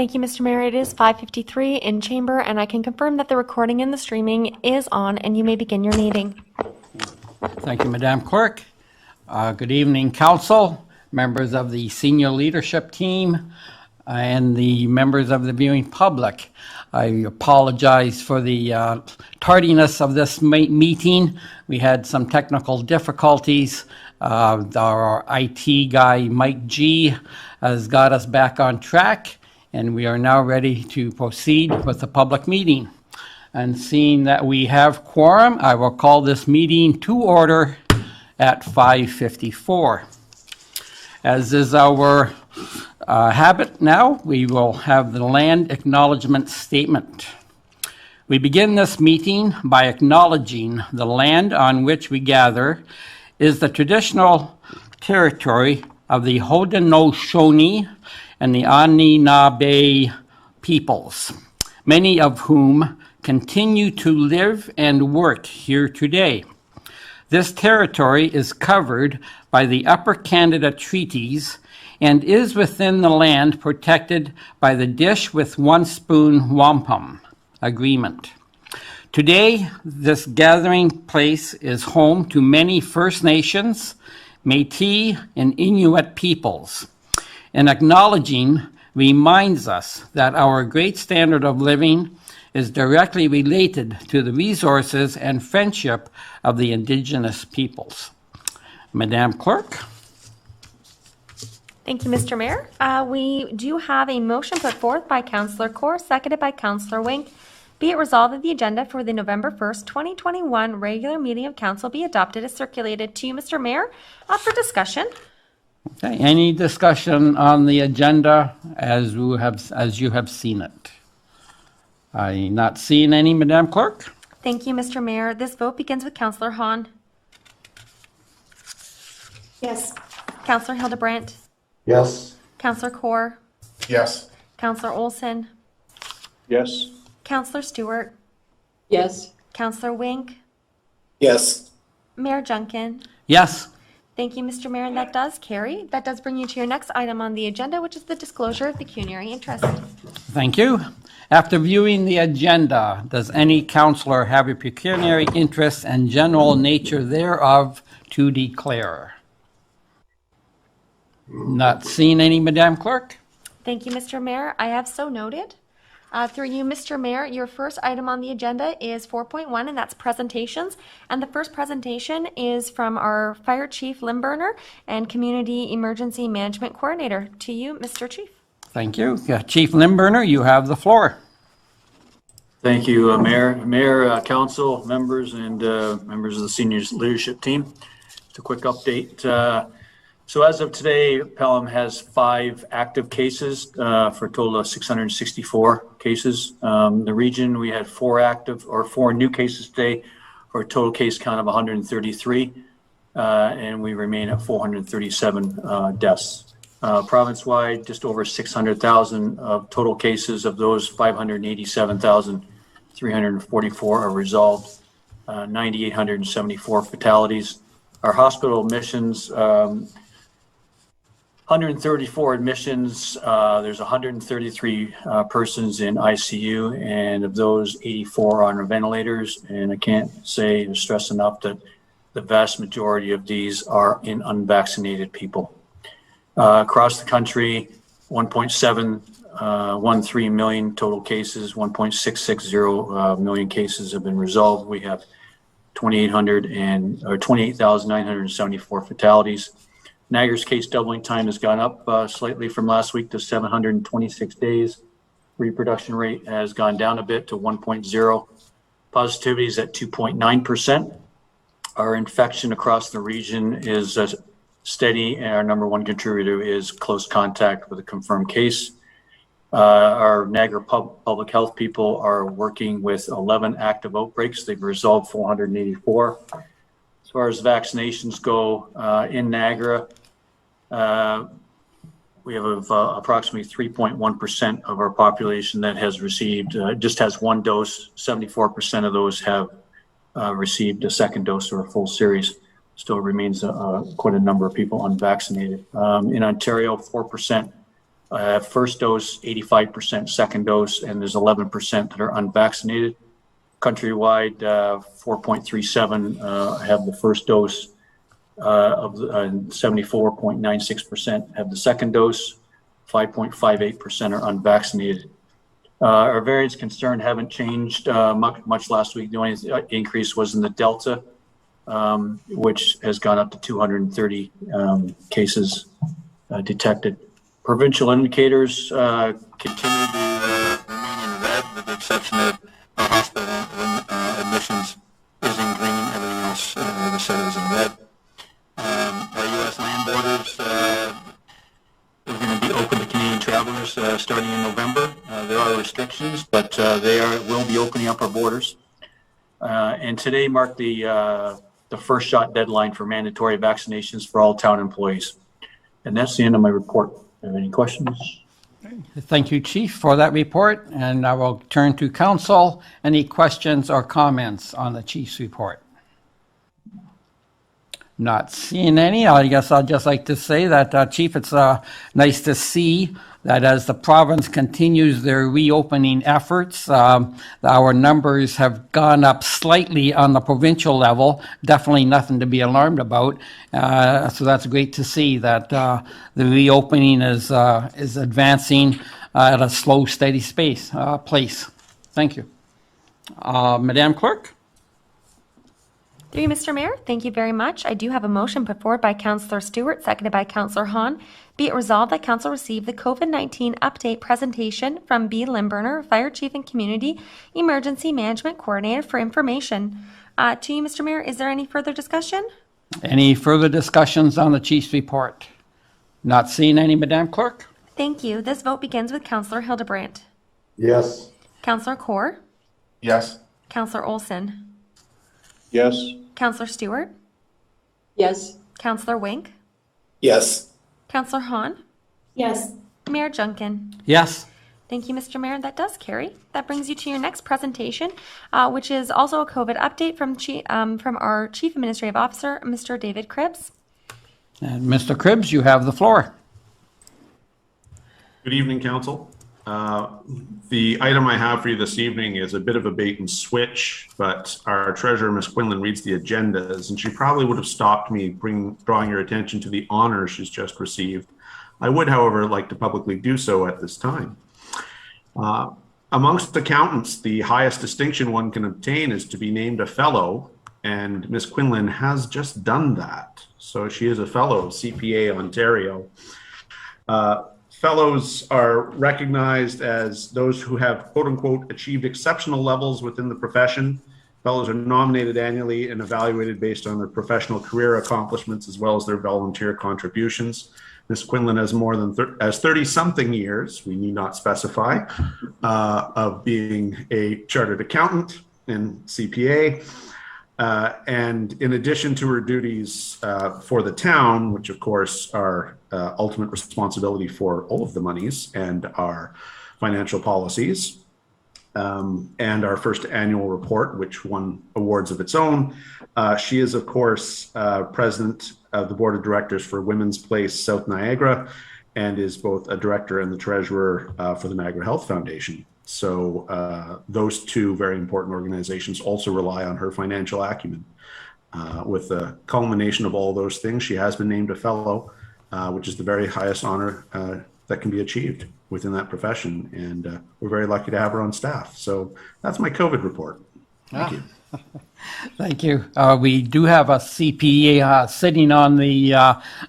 Thank you, Mr. Mayor. It is 5:53 in chamber, and I can confirm that the recording and the streaming is on, and you may begin your meeting. Thank you, Madam Clerk. Good evening, Council, members of the senior leadership team, and the members of the viewing public. I apologize for the tardiness of this meeting. We had some technical difficulties. Our IT guy, Mike G, has got us back on track, and we are now ready to proceed with the public meeting. And seeing that we have quorum, I will call this meeting to order at 5:54. As is our habit now, we will have the land acknowledgement statement. We begin this meeting by acknowledging the land on which we gather is the traditional territory of the Haudenosaunee and the Anishinaabe peoples, many of whom continue to live and work here today. This territory is covered by the Upper Canada Treaties and is within the land protected by the Dish with One Spoon Wampum Agreement. Today, this gathering place is home to many First Nations, Métis, and Inuit peoples. And acknowledging reminds us that our great standard of living is directly related to the resources and friendship of the Indigenous peoples. Madam Clerk. Thank you, Mr. Mayor. We do have a motion put forth by Councillor Kaur, seconded by Councillor Wink. Be it resolved that the agenda for the November 1st, 2021 regular meeting of council be adopted as circulated to you, Mr. Mayor, for discussion. Okay, any discussion on the agenda as you have seen it? I'm not seeing any, Madam Clerk. Thank you, Mr. Mayor. This vote begins with Councillor Hahn. Yes. Councillor Hildebrandt. Yes. Councillor Kaur. Yes. Councillor Olson. Yes. Councillor Stewart. Yes. Councillor Wink. Yes. Mayor Junkin. Yes. Thank you, Mr. Mayor, and that does carry. That does bring you to your next item on the agenda, which is the disclosure of pecuniary interest. Thank you. After viewing the agenda, does any councillor have a pecuniary interest and general nature thereof to declare? Not seeing any, Madam Clerk. Thank you, Mr. Mayor. I have so noted. Through you, Mr. Mayor, your first item on the agenda is 4.1, and that's presentations. And the first presentation is from our Fire Chief Limburner and Community Emergency Management Coordinator. To you, Mr. Chief. Thank you. Chief Limburner, you have the floor. Thank you, Mayor, Council members, and members of the senior leadership team. Just a quick update. So as of today, Pelham has 5 active cases for a total of 664 cases. The region, we had 4 new cases today for a total case count of 133, and we remain at 437 deaths. Province-wide, just over 600,000 of total cases. Of those, 587,344 are resolved, 9,874 fatalities. Our hospital admissions, 134 admissions, there's 133 persons in ICU, and of those, 84 on ventilators. And I can't say or stress enough that the vast majority of these are in unvaccinated people. Across the country, 1.713 million total cases, 1.660 million cases have been resolved. We have 28,974 fatalities. Niagara's case doubling time has gone up slightly from last week to 726 days. Reproduction rate has gone down a bit to 1.0. Positivity is at 2.9%. Our infection across the region is steady, and our number one contributor is close contact with a confirmed case. Our Niagara public health people are working with 11 active outbreaks. They've resolved 484. As far as vaccinations go, in Niagara, we have approximately 3.1% of our population that has received, just has one dose. 74% of those have received a second dose or a full series. Still remains quite a number of people unvaccinated. In Ontario, 4% First dose, 85%, second dose, and there's 11% that are unvaccinated. Countrywide, 4.37 have the first dose, 74.96% have the second dose, 5.58% are unvaccinated. Our variants concerned haven't changed much last week. The only increase was in the Delta, which has gone up to 230 cases detected. Provincial indicators continue to remain in red, with the exception of hospital admissions is in green. Everything else, as I said, is in red. Our U.S. land borders are going to be open to Canadian travelers starting in November. There are restrictions, but will be opening up our borders. And today marked the first shot deadline for mandatory vaccinations for all town employees. And that's the end of my report. Have any questions? Thank you, Chief, for that report. And I will turn to council. Any questions or comments on the Chief's report? Not seeing any. I guess I'd just like to say that, Chief, it's nice to see that as the province continues their reopening efforts, our numbers have gone up slightly on the provincial level. Definitely nothing to be alarmed about. So that's great to see that the reopening is advancing at a slow, steady place. Thank you. Madam Clerk? Through you, Mr. Mayor, thank you very much. I do have a motion put forward by Councillor Stewart, seconded by Councillor Hahn. Be it resolved that Council receive the COVID-19 update presentation from B. Limburner, Fire Chief and Community Emergency Management Coordinator, for information. To you, Mr. Mayor, is there any further discussion? Any further discussions on the Chief's report? Not seeing any, Madam Clerk? Thank you. This vote begins with Councillor Hildebrandt. Yes. Councillor Kaur. Yes. Councillor Olson. Yes. Councillor Stewart. Yes. Councillor Wink. Yes. Councillor Hahn. Yes. Mayor Junkin. Yes. Thank you, Mr. Mayor. That does carry. That brings you to your next presentation, which is also a COVID update from our Chief Administrative Officer, Mr. David Cribbs. And Mr. Cribbs, you have the floor. Good evening, Council. The item I have for you this evening is a bit of a bait and switch, but our treasurer, Ms. Quinlan, reads the agendas, and she probably would have stopped me drawing your attention to the honor she's just received. I would, however, like to publicly do so at this time. Amongst accountants, the highest distinction one can obtain is to be named a fellow, and Ms. Quinlan has just done that. So she is a fellow of CPA Ontario. Fellows are recognized as those who have, quote unquote, achieved exceptional levels within the profession. Fellows are nominated annually and evaluated based on their professional career accomplishments as well as their volunteer contributions. Ms. Quinlan has more than 30-something years, we need not specify, of being a chartered accountant and CPA. And in addition to her duties for the town, which of course are ultimate responsibility for all of the monies and our financial policies, and our first annual report, which won awards of its own, she is of course president of the board of directors for Women's Place South Niagara, and is both a director and the treasurer for the Niagara Health Foundation. So those two very important organizations also rely on her financial acumen. With the culmination of all those things, she has been named a fellow, which is the very highest honor that can be achieved within that profession. And we're very lucky to have her on staff. So that's my COVID report. Thank you. Thank you. We do have a CPA sitting on the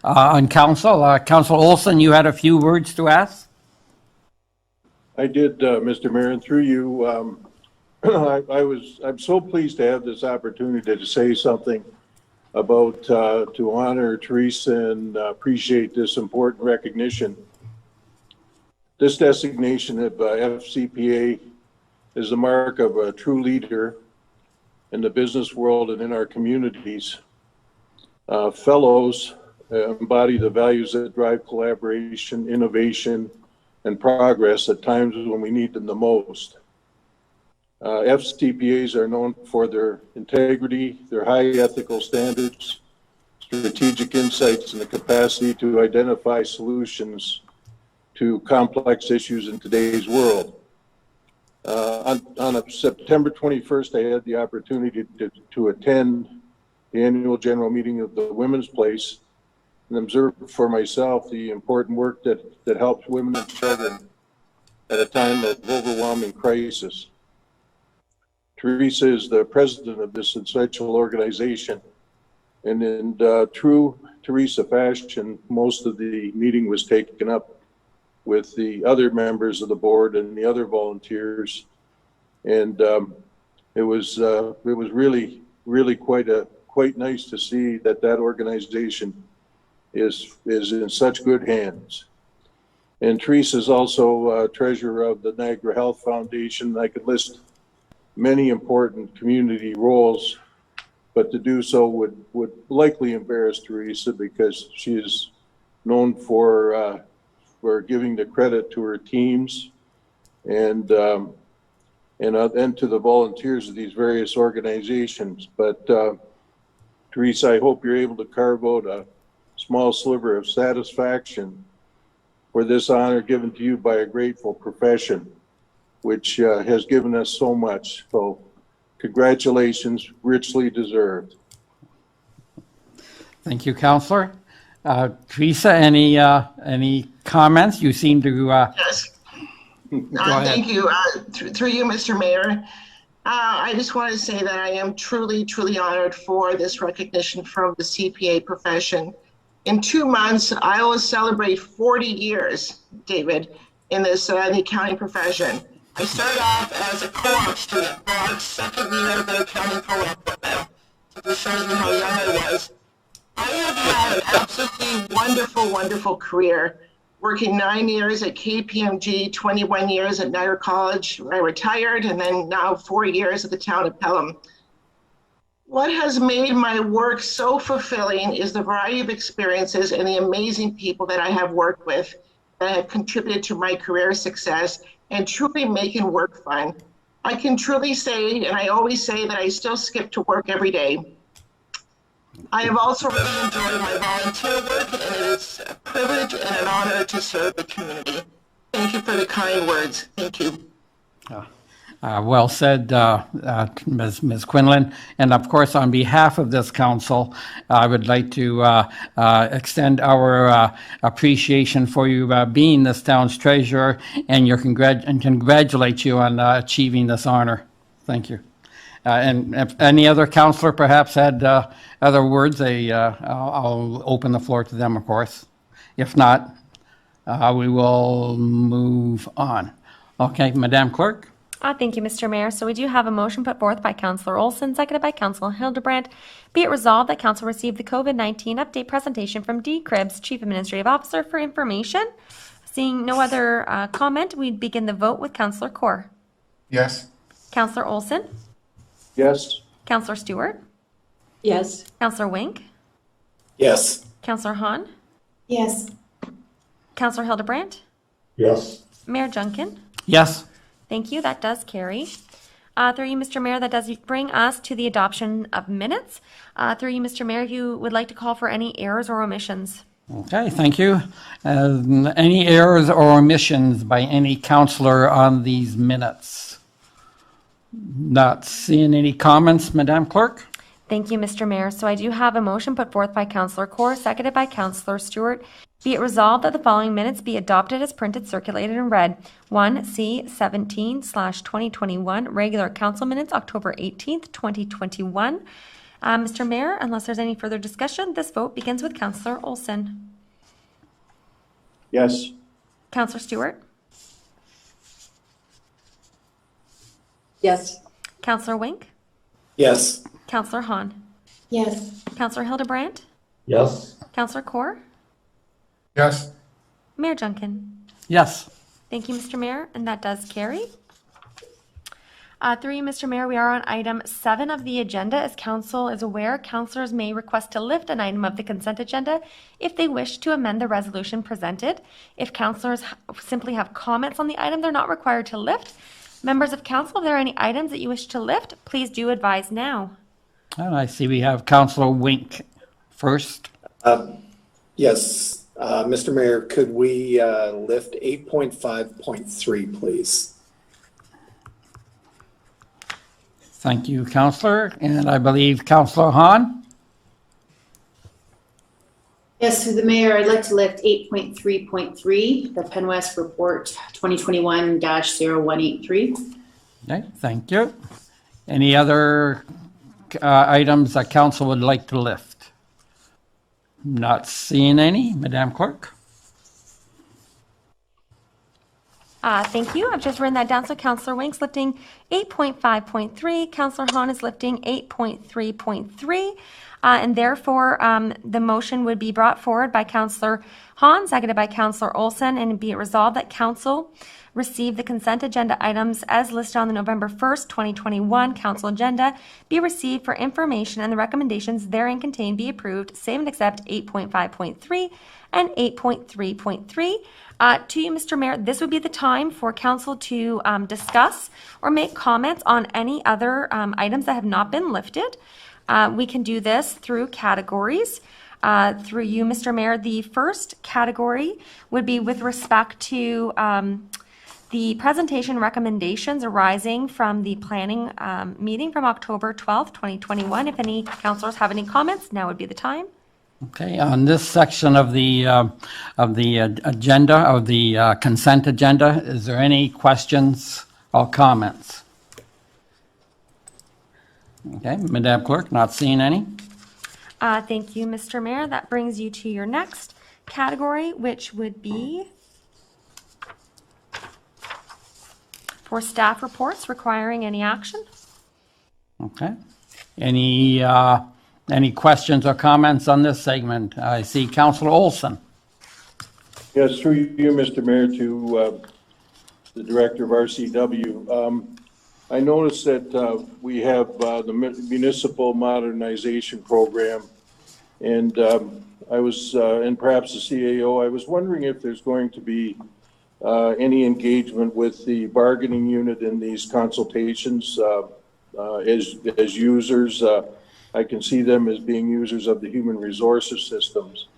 on council. Councillor Olson, you had a few words to ask? I did, Mr. Mayor, and through you, I'm so pleased to have this opportunity to say something about, to honor Teresa and appreciate this important recognition. This designation of FCPA is the mark of a true leader in the business world and in our communities. Fellows embody the values that drive collaboration, innovation, and progress at times when we need them the most. FCPAs are known for their integrity, their high ethical standards, strategic insights, and the capacity to identify solutions to complex issues in today's world. On September 21st, I had the opportunity to attend the annual general meeting of the Women's Place and observe for myself the important work that helps women and children at a time of overwhelming crisis. Teresa is the president of this essential organization, and in true Teresa fashion, most of the meeting was taken up with the other members of the board and the other volunteers, and it was really quite nice to see that organization is in such good hands. And Teresa is also treasurer of the Niagara Health Foundation. I could list many important community roles, but to do so would likely embarrass Teresa because she is known for giving the credit to her teams and to the volunteers of these various organizations. But Teresa, I hope you're able to carve out a small sliver of satisfaction for this honor given to you by a grateful profession, which has given us so much. So congratulations, richly deserved. Thank you, Councillor. Teresa, any comments? You seem to, Yes. go ahead. Thank you. Through you, Mr. Mayor. I just want to say that I am truly, truly honored for this recognition from the CPA profession. In 2 months, I will celebrate 40 years, David, in this the accounting profession. I started off as a co-op student, Bob's second year of the accounting co-op program. So this shows you how young I was. I have had an absolutely wonderful, wonderful career, working 9 years at KPMG, 21 years at Niagara College, where I retired, and then now 4 years at the town of Pelham. What has made my work so fulfilling is the variety of experiences and the amazing people that I have worked with that have contributed to my career success and truly making work fun. I can truly say, and I always say, that I still skip to work every day. I have also really enjoyed my volunteer work, and it is a privilege and an honor to serve the community. Thank you for the kind words. Thank you. Well said, Ms. Quinlan. And of course, on behalf of this council, I would like to extend our appreciation for you being this town's treasurer and congratulate you on achieving this honor. Thank you. And if any other councillor perhaps had other words, I'll open the floor to them, of course. If not, we will move on. Okay, Madam Clerk? Thank you, Mr. Mayor. So we do have a motion put forth by Councillor Olson, seconded by Councillor Hildebrandt. Be it resolved that Council receive the COVID-19 update presentation from D. Cribbs, Chief Administrative Officer, for information. Seeing no other comment, we'd begin the vote with Councillor Kaur. Yes. Councillor Olson, Yes? Councillor Stewart, Yes. Councillor Wink, Yes. Councillor Hahn, Yes. Councillor Hildebrandt, Yes. Mayor Junkin. Yes. Thank you. That does carry. Through you, Mr. Mayor, that does bring us to the adoption of minutes. Through you, Mr. Mayor, if you would like to call for any errors or omissions. Okay, thank you. Any errors or omissions by any councillor on these minutes? Not seeing any comments, Madam Clerk? Thank you, Mr. Mayor. So I do have a motion put forth by Councillor Kaur, seconded by Councillor Stewart. Be it resolved that the following minutes be adopted as printed, circulated, and read. 1C17/2021, regular council minutes, October 18th, 2021. Mr. Mayor, unless there's any further discussion, this vote begins with Councillor Olson. Yes? Councillor Stewart, Yes. Councillor Wink, Yes. Councillor Hahn, Yes. Councillor Hildebrandt, Yes. Councillor Kaur, Yes. Mayor Junkin. Yes. Thank you, Mr. Mayor, and that does carry. Through you, Mr. Mayor, we are on item 7 of the agenda. As council is aware, councillors may request to lift an item of the consent agenda if they wish to amend the resolution presented. If councillors simply have comments on the item, they're not required to lift. Members of council, if there are any items that you wish to lift, please do advise now. And I see we have Councillor Wink first. Yes. Mr. Mayor, could we lift 8.5.3, please? Thank you, Councillor. And I believe Councillor Hahn. Yes, through the mayor, I'd like to lift 8.3.3, the Penn West Report 2021-0183. Okay, thank you. Any other items that council would like to lift? Not seeing any. Madam Clerk? Thank you. I've just written that down. So Councillor Wink's lifting 8.5.3. Councillor Hahn is lifting 8.3.3. And therefore, the motion would be brought forward by Councillor Hahn, seconded by Councillor Olson, and be it resolved that council receive the consent agenda items as listed on the November 1st, 2021 council agenda, be received for information, and the recommendations therein contained be approved, save and accept 8.5.3 and 8.3.3. To you, Mr. Mayor, this would be the time for council to discuss or make comments on any other items that have not been lifted. We can do this through categories. Through you, Mr. Mayor, the first category would be with respect to the presentation recommendations arising from the planning meeting from October 12th, 2021. If any councillors have any comments, now would be the time. Okay, on this section of the agenda, of the consent agenda, is there any questions or comments? Okay, Madam Clerk, not seeing any. Thank you, Mr. Mayor. That brings you to your next category, which would be for staff reports requiring any action. Okay. Any questions or comments on this segment? I see Councillor Olson. Yes, through you, Mr. Mayor, to the Director of RCW. I noticed that we have the Municipal Modernization Program, and I was, and perhaps the CAO, I was wondering if there's going to be any engagement with the bargaining unit in these consultations as users. I can see them as being users of the human resources systems.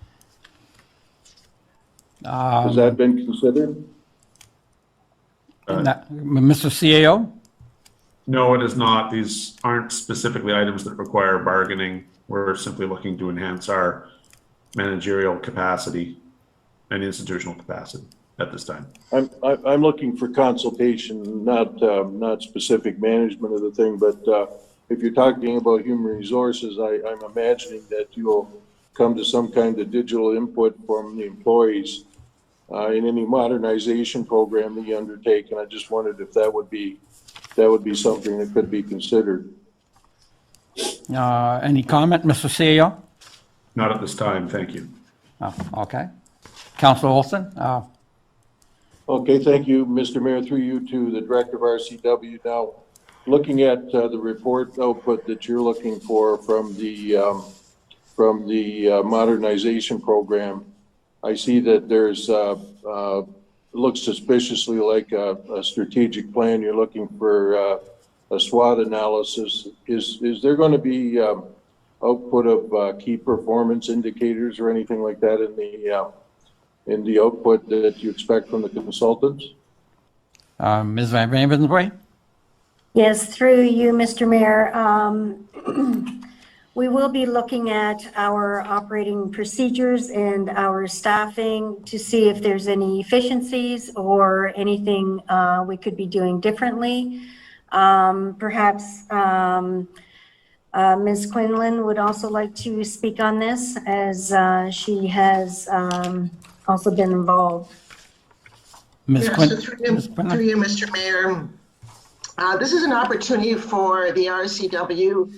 Has that been considered? Mr. CAO? No, it is not. These aren't specifically items that require bargaining. We're simply looking to enhance our managerial capacity and institutional capacity at this time. I'm looking for consultation, not specific management of the thing, but if you're talking about human resources, I'm imagining that you'll come to some kind of digital input from the employees in any modernization program that you undertake, and I just wondered if that would be something that could be considered. Any comment, Mr. CAO? Not at this time, thank you. Okay. Councillor Olson? Okay, thank you, Mr. Mayor. Through you to the Director of RCW. Now, looking at the report output that you're looking for from the modernization program, I see that there's looks suspiciously like a strategic plan. You're looking for a SWOT analysis. Is there going to be output of key performance indicators or anything like that in the output that you expect from the consultants? Ms. Van Ravensway? Yes, through you, Mr. Mayor. We will be looking at our operating procedures and our staffing to see if there's any efficiencies or anything we could be doing differently. Perhaps Ms. Quinlan would also like to speak on this, as she has also been involved. Ms. Yeah, so through you, Mr. Mayor. This is an opportunity for the RCW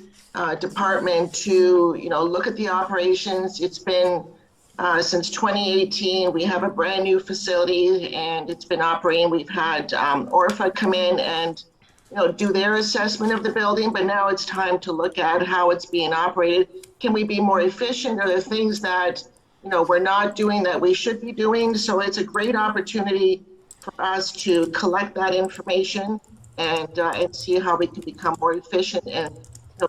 department to, look at the operations. It's been since 2018. We have a brand new facility and it's been operating. We've had ORFA come in and, do their assessment of the building, but now it's time to look at how it's being operated. Can we be more efficient? Are there things that, we're not doing that we should be doing? So it's a great opportunity for us to collect that information and see how we can become more efficient and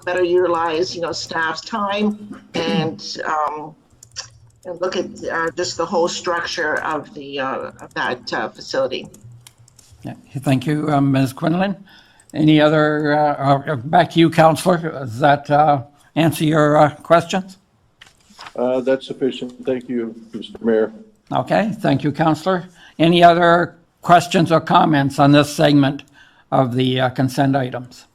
better utilize staff's time and and look at just the whole structure of that facility. Yeah. Thank you, Ms. Quinlan. Any other, back to you, Councillor. Does that answer your questions? That's sufficient. Thank you, Mr. Mayor. Okay, thank you, Councillor. Any other questions or comments on this segment of the consent items?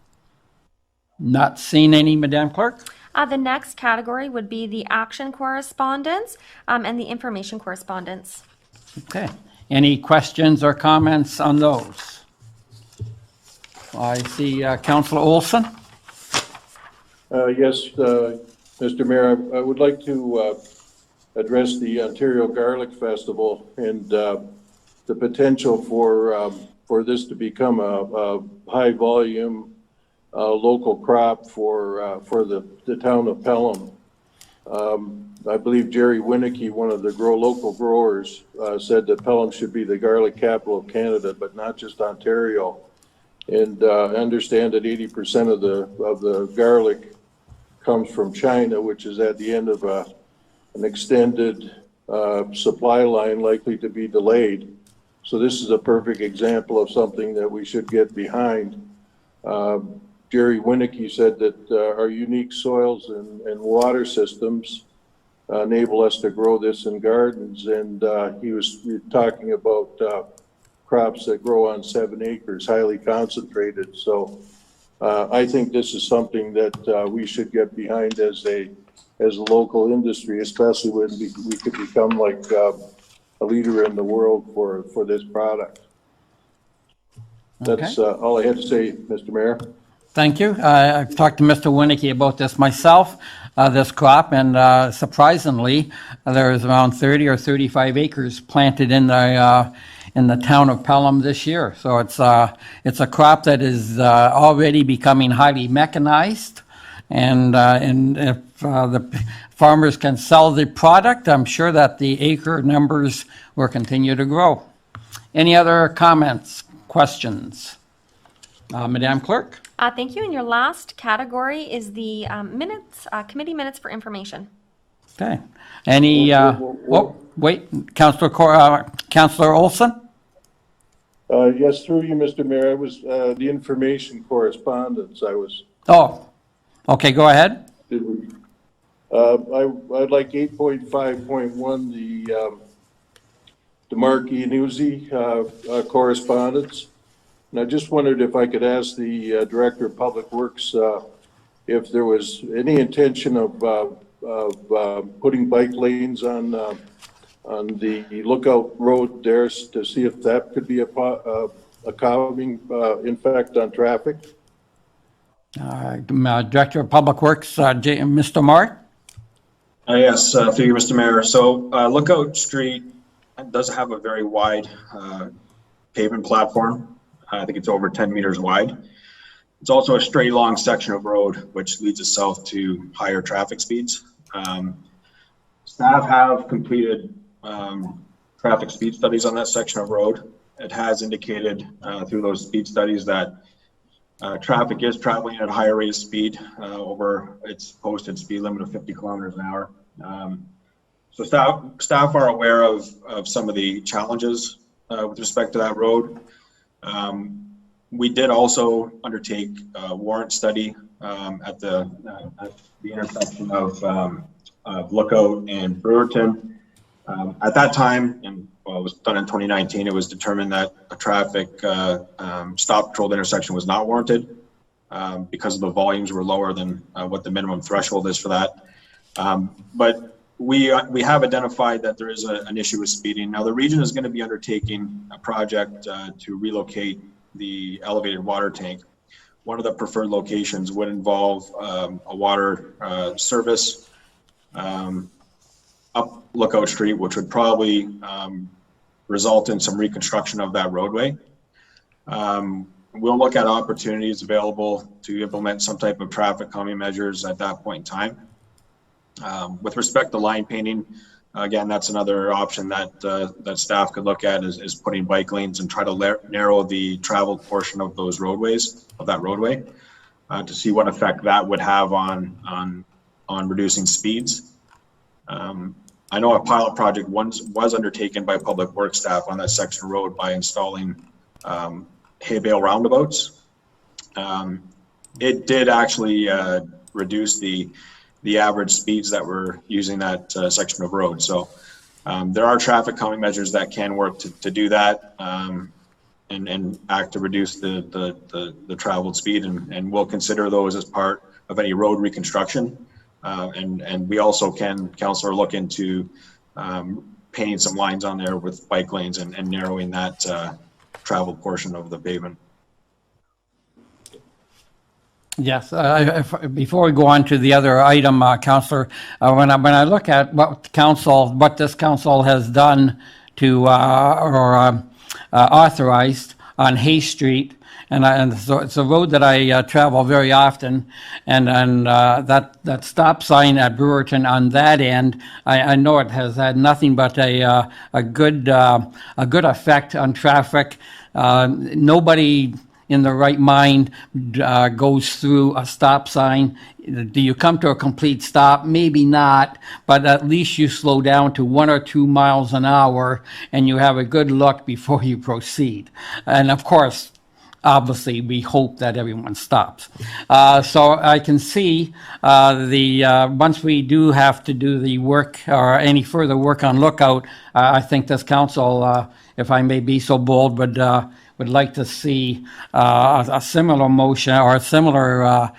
Not seen any, Madam Clerk? The next category would be the action correspondence and the information correspondence. Okay. Any questions or comments on those? I see Councillor Olson. Yes, Mr. Mayor, I would like to address the Ontario Garlic Festival and the potential for this to become a high volume local crop for the town of Pelham. I believe Jerry Winicky, one of the local growers, said that Pelham should be the garlic capital of Canada, but not just Ontario. And I understand that 80% of the garlic comes from China, which is at the end of an extended supply line likely to be delayed. So this is a perfect example of something that we should get behind. Jerry Winicky said that our unique soils and water systems enable us to grow this in gardens. And he was talking about crops that grow on 7 acres, highly concentrated. So I think this is something that we should get behind as a local industry, especially when we could become like a leader in the world for this product. That's all I had to say, Mr. Mayor. Thank you. I've talked to Mr. Winicky about this myself, this crop, and surprisingly, there is around 30 or 35 acres planted in the town of Pelham this year. So it's a crop that is already becoming highly mechanized, and if the farmers can sell the product, I'm sure that the acre numbers will continue to grow. Any other comments, questions? Madam Clerk? Thank you. And your last category is the minutes, committee minutes for information. Okay. Any, wait, Councillor Olson? Yes, through you, Mr. Mayor. I was the information correspondence. Oh, okay, go ahead. I'd like 8.5.1, the Marquee Newsy correspondence. And I just wondered if I could ask the Director of Public Works if there was any intention of putting bike lanes on the Lookout Road there to see if that could be a calming effect on traffic. Director of Public Works, Mr. Marr? Yes, through you, Mr. Mayor. So Lookout Street does have a very wide pavement platform. I think it's over 10 meters wide. It's also a straight long section of road, which leads itself to higher traffic speeds. Staff have completed traffic speed studies on that section of road. It has indicated through those speed studies that traffic is traveling at a higher rate of speed over its posted speed limit of 50 kilometers an hour. So staff are aware of some of the challenges with respect to that road. We did also undertake a warrant study at the intersection of Lookout and Brewerton. At that time, and well, it was done in 2019, it was determined that a traffic stop patrolled intersection was not warranted because the volumes were lower than what the minimum threshold is for that. But we have identified that there is an issue with speeding. Now, the region is going to be undertaking a project to relocate the elevated water tank. One of the preferred locations would involve a water service up Lookout Street, which would probably result in some reconstruction of that roadway. We'll look at opportunities available to implement some type of traffic calming measures at that point in time. With respect to line painting, again, that's another option that that staff could look at is putting bike lanes and try to narrow the traveled portion of those roadways, of that roadway, to see what effect that would have on reducing speeds. I know a pilot project once was undertaken by Public Works staff on that section of road by installing hay bale roundabouts. It did actually reduce the average speeds that we're using that section of road. So there are traffic calming measures that can work to do that and act to reduce the traveled speed, and we'll consider those as part of any road reconstruction. And we also can, Councillor, look into painting some lines on there with bike lanes and narrowing that traveled portion of the pavement. Yes, before we go on to the other item, Councillor, when I look at what this council has done to authorized on Hay Street, and so it's a road that I travel very often, and that stop sign at Brewerton on that end, I know it has had nothing but a good effect on traffic. Nobody in the right mind goes through a stop sign. Do you come to a complete stop? Maybe not, but at least you slow down to 1 or 2 miles an hour and you have a good look before you proceed. And of course, obviously, we hope that everyone stops. So I can see once we do have to do the work or any further work on Lookout, I think this council, if I may be so bold, would like to see a similar motion or a similar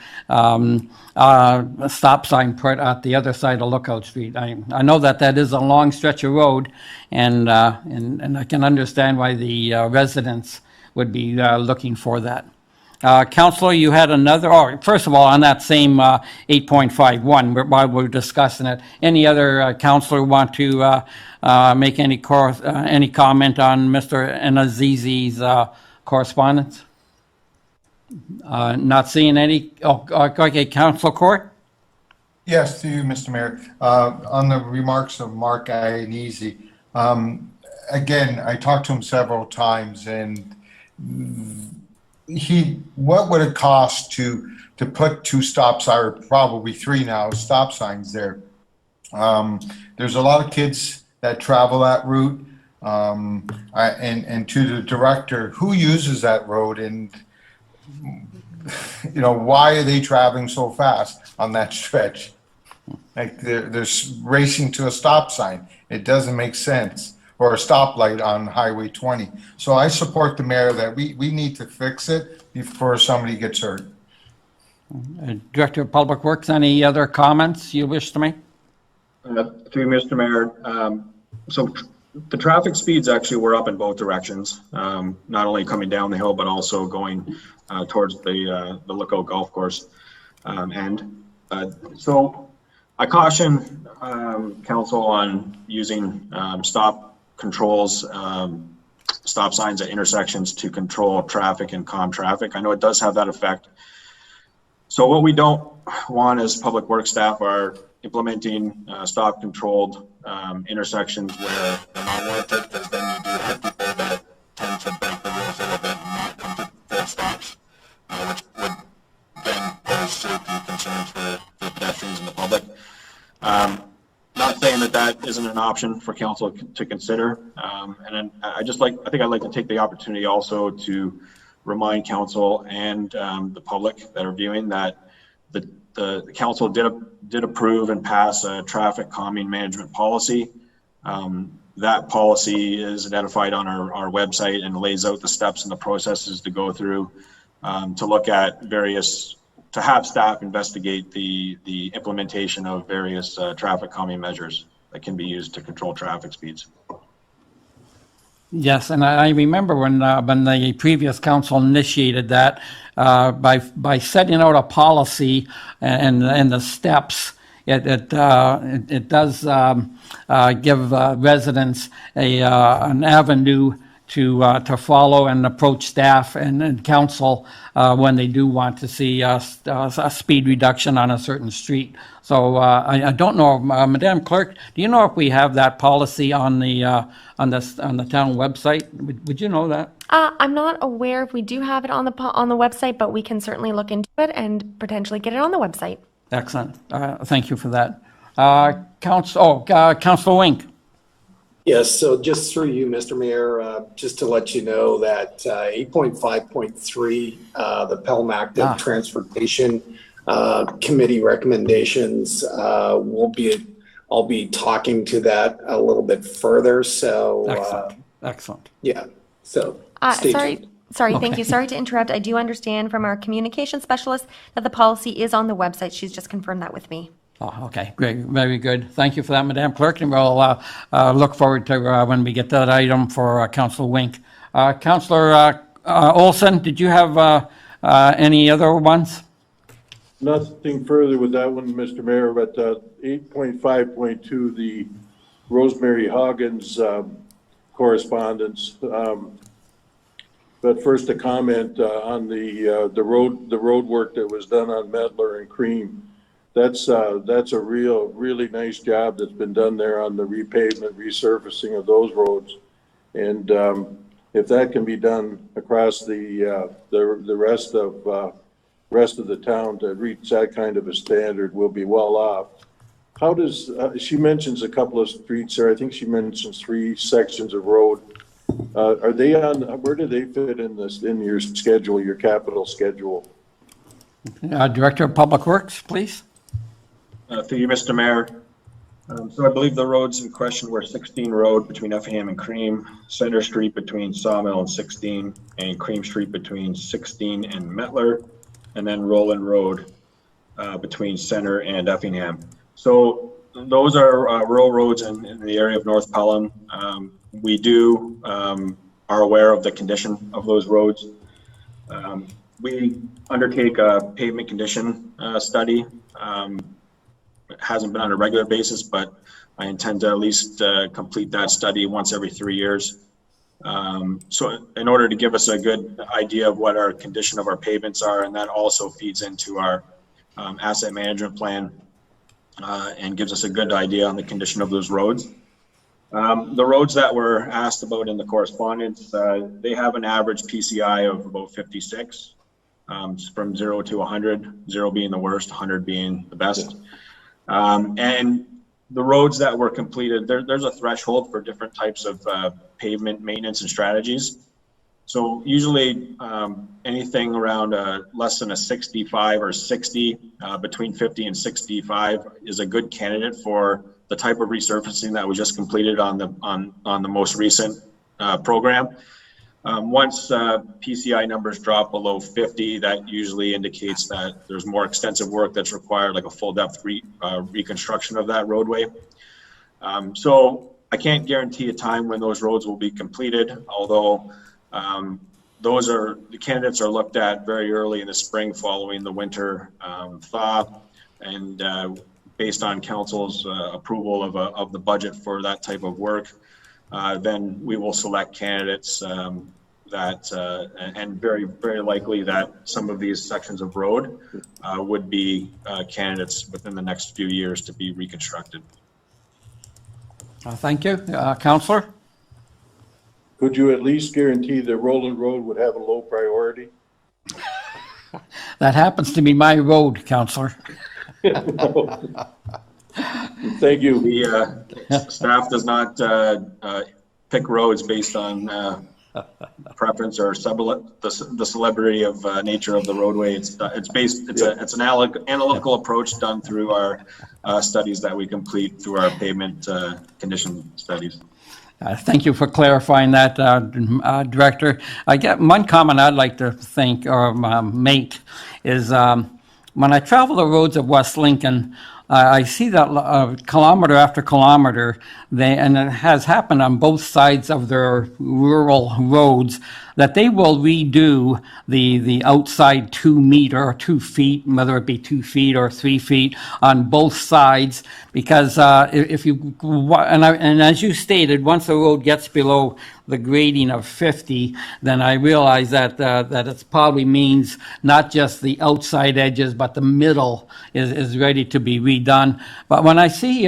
stop sign put at the other side of Lookout Street. I know that is a long stretch of road, and I can understand why the residents would be looking for that. Councillor, you had another, first of all, on that same 8.51, while we're discussing it, any other councillor want to make any comment on Mr. Enazizi's correspondence? Not seeing any. Okay, Councillor Court? Yes, to you, Mr. Mayor. On the remarks of Mark Ianese, again, I talked to him several times, and what would it cost to put 2 stop signs, or probably 3 now, stop signs there? There's a lot of kids that travel that route, and to the director, who uses that road, and why are they traveling so fast on that stretch? Like they're racing to a stop sign. It doesn't make sense. Or a stoplight on Highway 20. So I support the mayor that we need to fix it before somebody gets hurt. Director of Public Works, any other comments you wish to make? Through Mr. Mayor, so the traffic speeds actually were up in both directions, not only coming down the hill, but also going towards the Lookout Golf Course end. So I caution council on using stop controls, stop signs at intersections to control traffic and calm traffic. I know it does have that effect. So what we don't want is Public Works staff are implementing stop controlled intersections where they're not warranted, because then you do have people that tend to break the rules a little bit and not come to full stops, which would then pose safety concerns for the pedestrians and the public. Not saying that isn't an option for council to consider. And then I think I'd like to take the opportunity also to remind council and the public that are viewing that the council did approve and pass a traffic calming management policy. That policy is identified on our website and lays out the steps and the processes to go through to look at to have staff investigate the implementation of various traffic calming measures that can be used to control traffic speeds. Yes, and I remember when the previous council initiated that by setting out a policy and the steps. It does give residents an avenue to follow and approach staff and council when they do want to see a speed reduction on a certain street. So I don't know, Madam Clerk, do you know if we have that policy on the town website? Would you know that? I'm not aware if we do have it on the website, but we can certainly look into it and potentially get it on the website. Excellent. Thank you for that. Councilor Wink. Yes, so just through you, Mr. Mayor, just to let you know that 8.5.3, the Pelham Active Transportation Committee recommendations, I'll be talking to that a little bit further, so. Excellent. Yeah, so stay tuned. Sorry, thank you. Sorry to interrupt. I do understand from our communication specialist that the policy is on the website. She's just confirmed that with me. Oh, okay, great, very good. Thank you for that, Madam Clerk, and we'll look forward to when we get that item for Councilor Wink. Councilor Olson, did you have any other ones? Nothing further with that one, Mr. Mayor, but 8.5.2, the Rosemary Hoggins correspondence. But first a comment on the road work that was done on Medlar and Cream. That's a really nice job that's been done there on the repavement, resurfacing of those roads. And if that can be done across the rest of the town to reach that kind of a standard, we'll be well off. How does she mentions a couple of streets there? I think she mentions 3 sections of road. Are they on? Where do they fit in your schedule, your capital schedule? Director of Public Works, please. Through you, Mr. Mayor. So I believe the roads in question were 16 Road between Effingham and Cream, Center Street between Sawmill and 16, and Cream Street between 16 and Metler, and then Roland Road between Center and Effingham. So those are rural roads in the area of North Pelham. We are aware of the condition of those roads. We undertake a pavement condition study. It hasn't been on a regular basis, but I intend to at least complete that study once every 3 years. So in order to give us a good idea of what our condition of our pavements are, and that also feeds into our asset management plan and gives us a good idea on the condition of those roads. The roads that were asked about in the correspondence, they have an average PCI of about 56, from 0 to 100, 0 being the worst, 100 being the best. And the roads that were completed, there's a threshold for different types of pavement maintenance and strategies. So usually anything around less than a 65 or 60, between 50 and 65 is a good candidate for the type of resurfacing that was just completed on the most recent program. Once PCI numbers drop below 50, that usually indicates that there's more extensive work that's required, like a full depth reconstruction of that roadway. So I can't guarantee a time when those roads will be completed, although the candidates are looked at very early in the spring following the winter thaw, and based on council's approval of the budget for that type of work, then we will select candidates and very, very likely that some of these sections of road would be candidates within the next few years to be reconstructed. Thank you. Councillor? Could you at least guarantee that Roland Road would have a low priority? That happens to be my road, Councillor. Thank you. The staff does not pick roads based on preference or the celebrity of nature of the roadway. It's an analytical approach done through our studies that we complete through our pavement condition studies. Thank you for clarifying that, Director. I get one comment I'd like to think or make is when I travel the roads of West Lincoln, I see that kilometer after kilometer, and it has happened on both sides of their rural roads, that they will redo the outside 2 meter or 2 feet, whether it be 2 feet or 3 feet on both sides, because if you, and as you stated, once the road gets below the grading of 50, then I realize that it probably means not just the outside edges, but the middle is ready to be redone. But when I see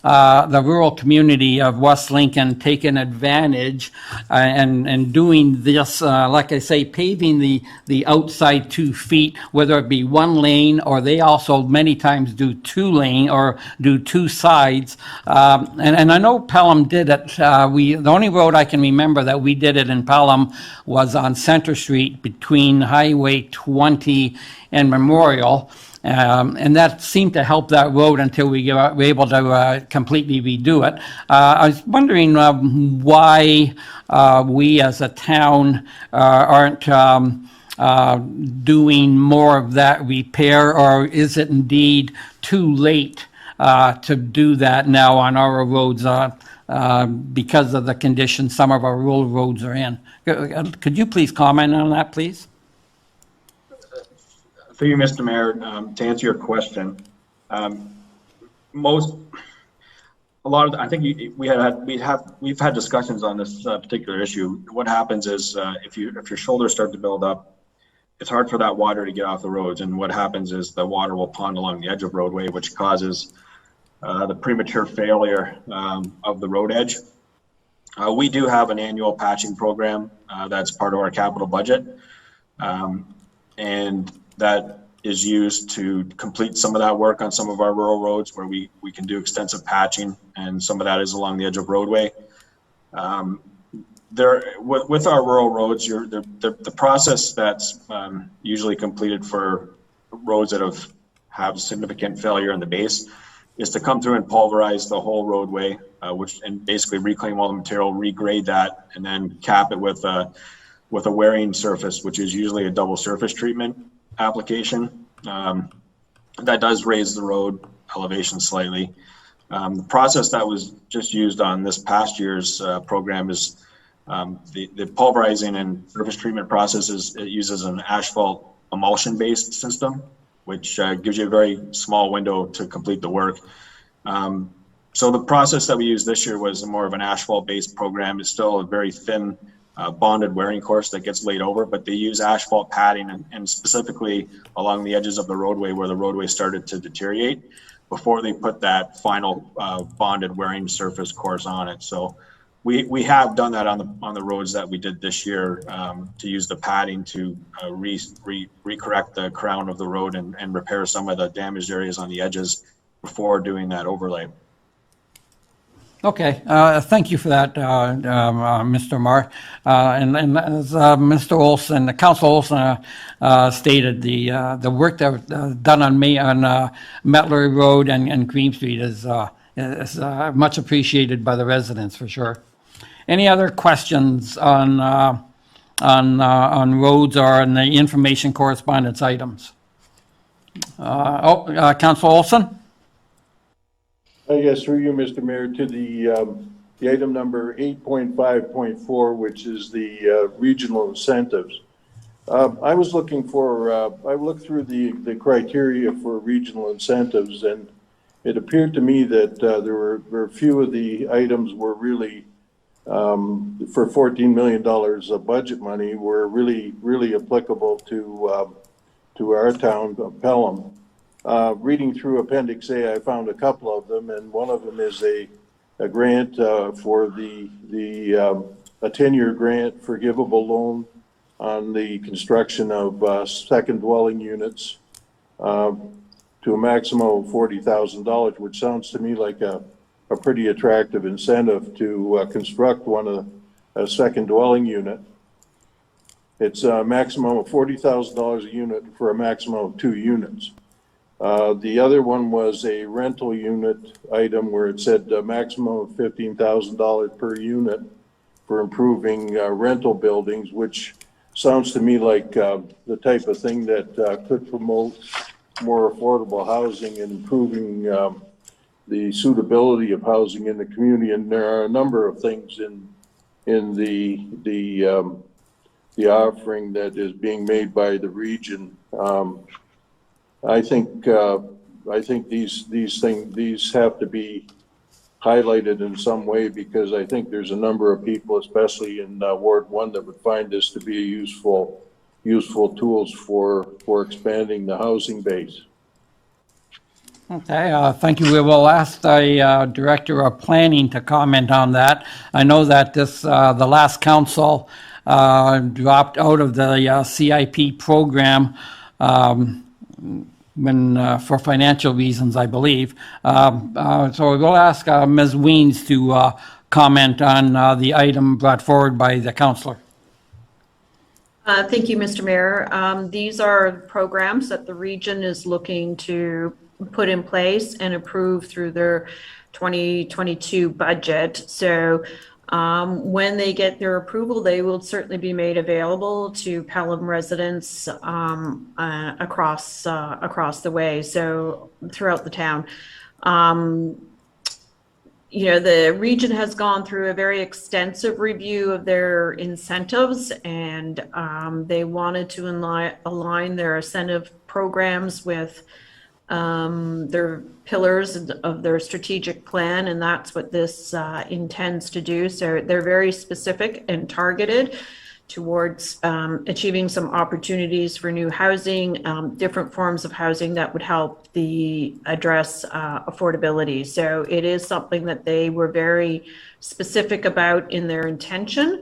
the rural community of West Lincoln taken advantage and doing this, like I say, paving the outside 2 feet, whether it be 1 lane or they also many times do 2 lane or do 2 sides. And I know Pelham did it. The only road I can remember that we did it in Pelham was on Center Street between Highway 20 and Memorial. And that seemed to help that road until we were able to completely redo it. I was wondering why we as a town aren't doing more of that repair, or is it indeed too late to do that now on our roads because of the condition some of our rural roads are in? Could you please comment on that, please? Through you, Mr. Mayor, to answer your question, I think we've had discussions on this particular issue. What happens is if your shoulders start to build up, it's hard for that water to get off the roads, and what happens is the water will pond along the edge of roadway, which causes the premature failure of the road edge. We do have an annual patching program that's part of our capital budget, and that is used to complete some of that work on some of our rural roads where we can do extensive patching, and some of that is along the edge of roadway. With our rural roads, the process that's usually completed for roads that have significant failure in the base is to come through and pulverize the whole roadway, and basically reclaim all the material, regrade that, and then cap it with a wearing surface, which is usually a double surface treatment application. That does raise the road elevation slightly. The process that was just used on this past year's program is the pulverizing and surface treatment process. It uses an asphalt emulsion based system, which gives you a very small window to complete the work. So the process that we used this year was more of an asphalt based program. It's still a very thin bonded wearing course that gets laid over, but they use asphalt padding and specifically along the edges of the roadway where the roadway started to deteriorate before they put that final bonded wearing surface course on it. So we have done that on the roads that we did this year to use the padding to recorrect the crown of the road and repair some of the damaged areas on the edges before doing that overlay. Okay, thank you for that, Mr. Marr. And as Mr. Olson, Council Olson stated, the work that was done on Metler Road and Green Street is much appreciated by the residents for sure. Any other questions on roads or on the information correspondence items? Council Olson? Yes, through you, Mr. Mayor, to the item number 8.5.4, which is the regional incentives. I was looking for, I looked through the criteria for regional incentives, and it appeared to me that there were a few of the items were really, for $14 million of budget money, were really applicable to our town of Pelham. Reading through Appendix A, I found a couple of them, and one of them is a grant for a 10-year grant forgivable loan on the construction of second dwelling units to a maximum of $40,000, which sounds to me like a pretty attractive incentive to construct a second dwelling unit. It's a maximum of $40,000 a unit for a maximum of 2 units. The other one was a rental unit item where it said a maximum of $15,000 per unit for improving rental buildings, which sounds to me like the type of thing that could promote more affordable housing and improving the suitability of housing in the community. And there are a number of things in the offering that is being made by the region. I think these have to be highlighted in some way, because I think there's a number of people, especially in Ward 1, that would find this to be useful tools for expanding the housing base. Okay, thank you. We will ask the Director of Planning to comment on that. I know that the last council dropped out of the CIP program for financial reasons, I believe. So we'll ask Ms. Weens to comment on the item brought forward by the councillor. Thank you, Mr. Mayor. These are programs that the region is looking to put in place and approve through their 2022 budget. So when they get their approval, they will certainly be made available to Pelham residents across the way, so throughout the town. The region has gone through a very extensive review of their incentives, and they wanted to align their incentive programs with their pillars of their strategic plan, and that's what this intends to do. So they're very specific and targeted towards achieving some opportunities for new housing, different forms of housing that would help address affordability. So it is something that they were very specific about in their intention.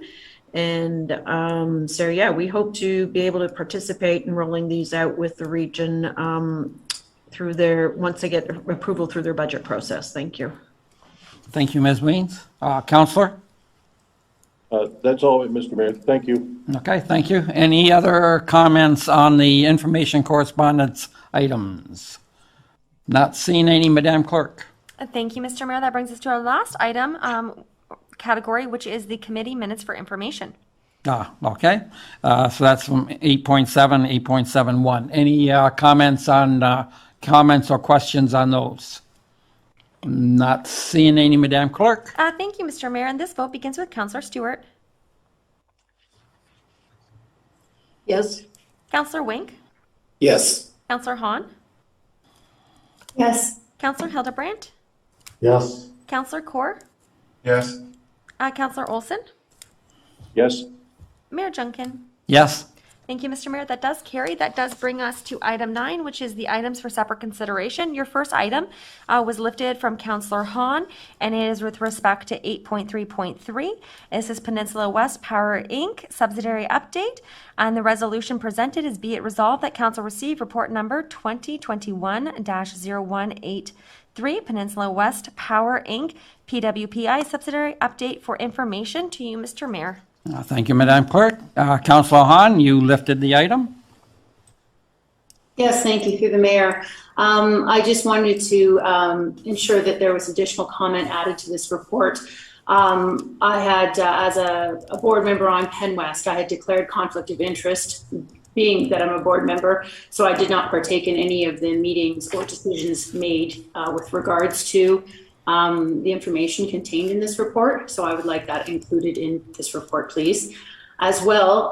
And so, yeah, we hope to be able to participate in rolling these out with the region once they get approval through their budget process. Thank you. Thank you, Ms. Weens. Councillor? That's all, Mr. Mayor. Thank you. Okay, thank you. Any other comments on the information correspondence items? Not seeing any, Madam Clerk. Thank you, Mr. Mayor. That brings us to our last item category, which is the committee minutes for information. Okay. So that's from 8.7, 8.71. Any comments or questions on those? Not seeing any, Madam Clerk. Thank you, Mr. Mayor. And this vote begins with Councillor Stewart. Yes. Councillor Wink. Yes. Councillor Hahn. Yes. Councillor Hildebrandt. Yes. Councillor Kaur. Yes. Councillor Olson. Yes. Mayor Junkin. Yes. Thank you, Mr. Mayor. That does carry. That does bring us to item 9, which is the items for separate consideration. Your first item was lifted from Councillor Hahn, and it is with respect to 8.3.3. This is Peninsula West Power Inc. subsidiary update, and the resolution presented is be it resolved that Council receive report number 2021-0183, Peninsula West Power Inc. PWPI subsidiary update for information to you, Mr. Mayor. Thank you, Madam Clerk. Councillor Hahn, you lifted the item. Yes, thank you, through the mayor. I just wanted to ensure that there was additional comment added to this report. I had, as a board member on Penn West, I had declared conflict of interest, being that I'm a board member, so I did not partake in any of the meetings or decisions made with regards to the information contained in this report. So I would like that included in this report, please. As well,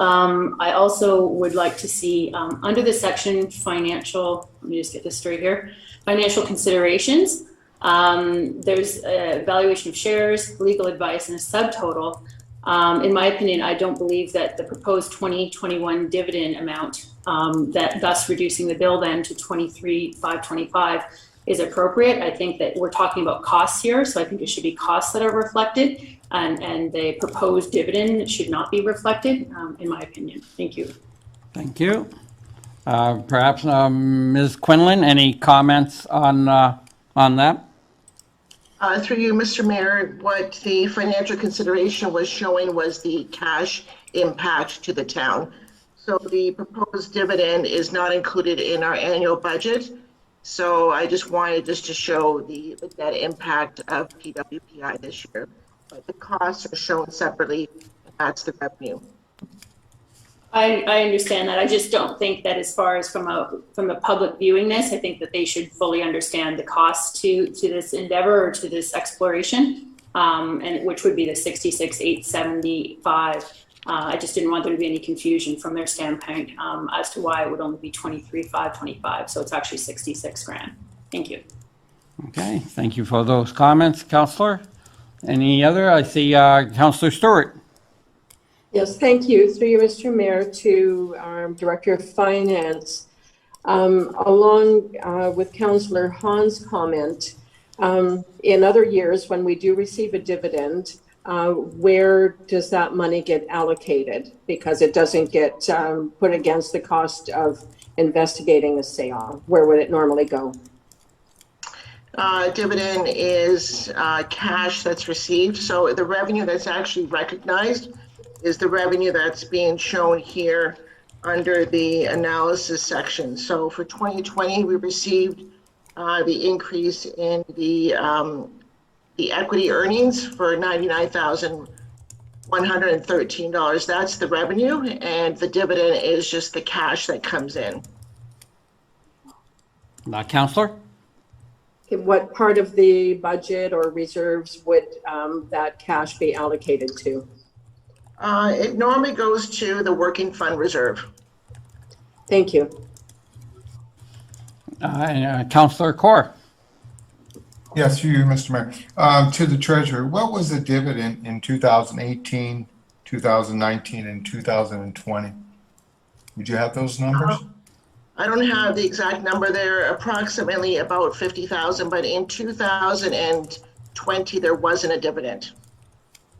I also would like to see under the section financial, let me just get this straight here, financial considerations, there's a valuation of shares, legal advice, and a subtotal. In my opinion, I don't believe that the proposed 2021 dividend amount, that thus reducing the bill then to 23,525 is appropriate. I think that we're talking about costs here, so I think it should be costs that are reflected, and the proposed dividend should not be reflected, in my opinion. Thank you. Thank you. Perhaps Ms. Quinlan, any comments on that? Through you, Mr. Mayor, what the financial consideration was showing was the cash impact to the town. So the proposed dividend is not included in our annual budget. So I just wanted to show the net impact of PWPI this year. But the costs are shown separately, and that's the revenue. I understand that. I just don't think that as far as from the public viewing this, I think that they should fully understand the cost to this endeavor or to this exploration, and which would be the 66,875. I just didn't want there to be any confusion from their standpoint as to why it would only be 23,525. So it's actually 66 grand. Thank you. Okay, thank you for those comments, Councillor. Any other? I see Councillor Stewart. Yes, thank you. Through you, Mr. Mayor, to our Director of Finance. Along with Councillor Hahn's comment, in other years, when we do receive a dividend, where does that money get allocated? Because it doesn't get put against the cost of investigating a sale. Where would it normally go? Dividend is cash that's received. So the revenue that's actually recognized is the revenue that's being shown here under the analysis section. So for 2020, we received the increase in the equity earnings for $99,113. That's the revenue, and the dividend is just the cash that comes in. Councillor? What part of the budget or reserves would that cash be allocated to? It normally goes to the working fund reserve. Thank you. Councillor Kaur? Yes, through you, Mr. Mayor. To the treasurer, what was the dividend in 2018, 2019, and 2020? Would you have those numbers? I don't have the exact number there, approximately about 50,000, but in 2020, there wasn't a dividend.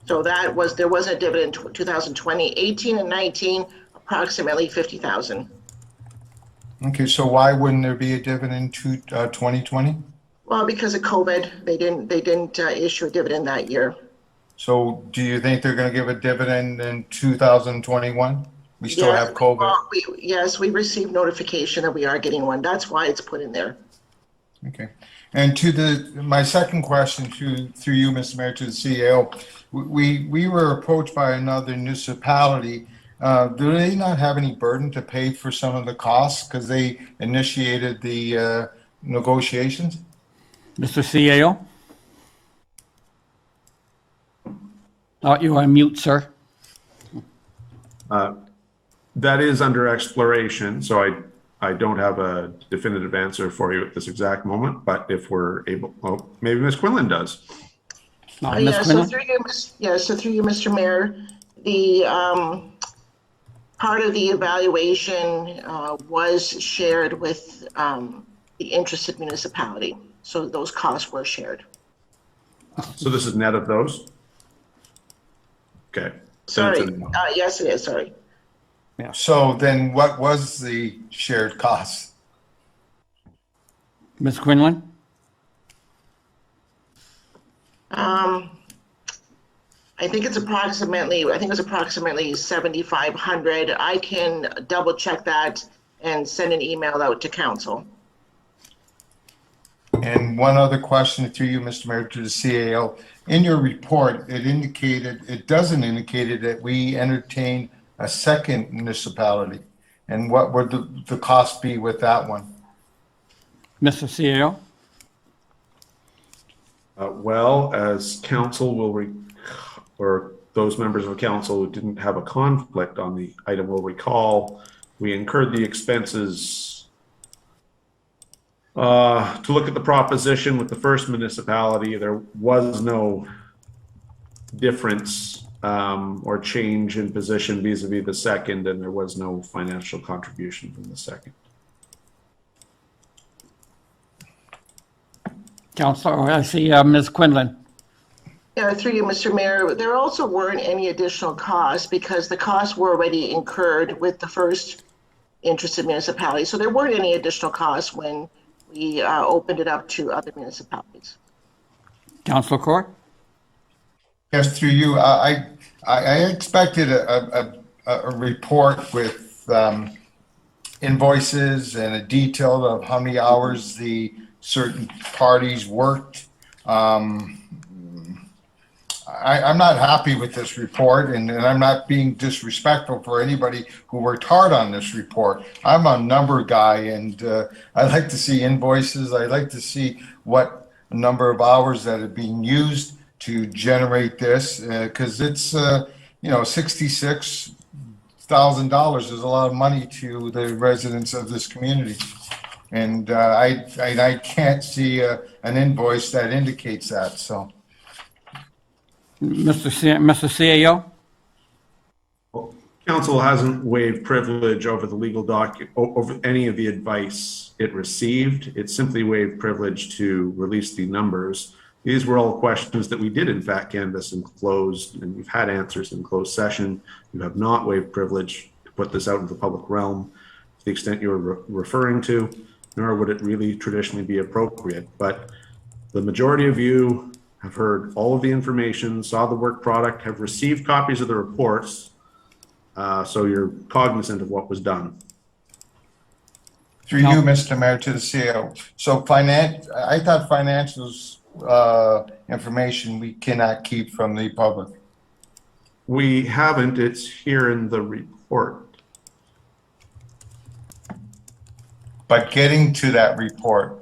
So there wasn't a dividend in 2020, 18 and 19, approximately 50,000. Okay, so why wouldn't there be a dividend to 2020? Well, because of COVID, they didn't issue a dividend that year. So do you think they're going to give a dividend in 2021? We still have COVID. Yes, we received notification that we are getting one. That's why it's put in there. Okay. And my second question through you, Mr. Mayor, to the CEO, we were approached by another municipality. Do they not have any burden to pay for some of the costs because they initiated the negotiations? Mr. CAO? Oh, you're on mute, sir. That is under exploration, so I don't have a definitive answer for you at this exact moment, but if we're able, maybe Ms. Quinlan does. So through you, Mr. Mayor, the part of the evaluation was shared with the interested municipality. So those costs were shared. So this is net of those? Okay. Sorry, yes it is, sorry. Yeah. So then what was the shared cost? Ms. Quinlan? I think it's approximately 7,500. I can double check that and send an email out to council. And one other question through you, Mr. Mayor, to the CAO. In your report, it doesn't indicate that we entertain a second municipality. And what would the cost be with that one? Mr. CAO? Well, as council or those members of council who didn't have a conflict on the item will recall, we incurred the expenses to look at the proposition with the first municipality. There was no difference or change in position vis-a-vis the second, and there was no financial contribution from the second. Councilor, I see Ms. Quinlan. Yeah, through you, Mr. Mayor, there also weren't any additional costs because the costs were already incurred with the first interested municipality. So there weren't any additional costs when we opened it up to other municipalities. Councilor Kaur? Yes, through you. I expected a report with invoices and a detail of how many hours the certain parties worked. I'm not happy with this report, and I'm not being disrespectful for anybody who worked hard on this report. I'm a number guy, and I like to see invoices. I like to see what number of hours that are being used to generate this, because it's $66,000 is a lot of money to the residents of this community, and I can't see an invoice that indicates that. So. Mr. CAO? Council hasn't waived privilege over the legal over any of the advice it received. It simply waived privilege to release the numbers. These were all questions that we did in fact canvass in closed, and we've had answers in closed session. You have not waived privilege to put this out into the public realm to the extent you're referring to, nor would it really traditionally be appropriate. But the majority of you have heard all of the information, saw the work product, have received copies of the reports, so you're cognizant of what was done. Through you, Mr. Mayor, to the CEO. So I thought financials information we cannot keep from the public. We haven't, it's here in the report. But getting to that report,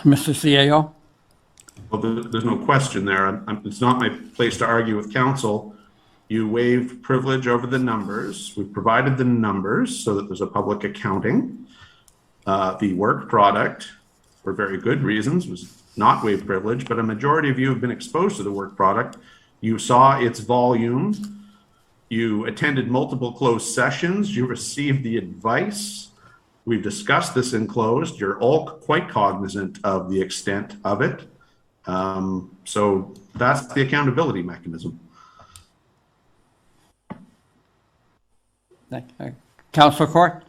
Mr. CAO? Well, there's no question there. It's not my place to argue with council. You waived privilege over the numbers. We've provided the numbers so that there's a public accounting. The work product, for very good reasons, was not waived privilege, but a majority of you have been exposed to the work product. You saw its volume. You attended multiple closed sessions. You received the advice. We've discussed this in closed. You're all quite cognizant of the extent of it. So that's the accountability mechanism. Councillor Court?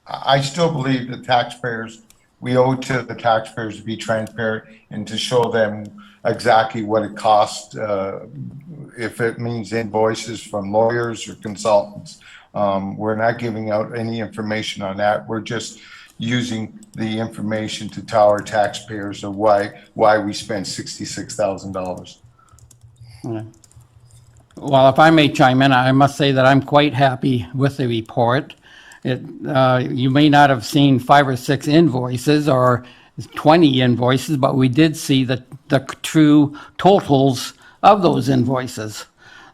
I still believe the taxpayers, we owe to the taxpayers to be transparent and to show them exactly what it costs, if it means invoices from lawyers or consultants. We're not giving out any information on that. We're just using the information to tell our taxpayers of why we spent $66,000. Okay. Well, if I may chime in, I must say that I'm quite happy with the report. You may not have seen 5 or 6 invoices or 20 invoices, but we did see the true totals of those invoices.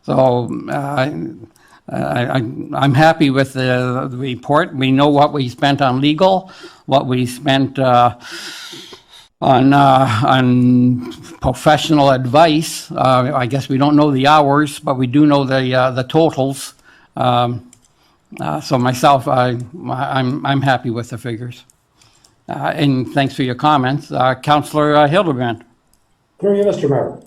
So I'm happy with the report. We know what we spent on legal, what we spent on professional advice. I guess we don't know the hours, but we do know the totals. So myself, I'm happy with the figures. And thanks for your comments. Councillor Hildebrand. Through you, Mr. Mayor.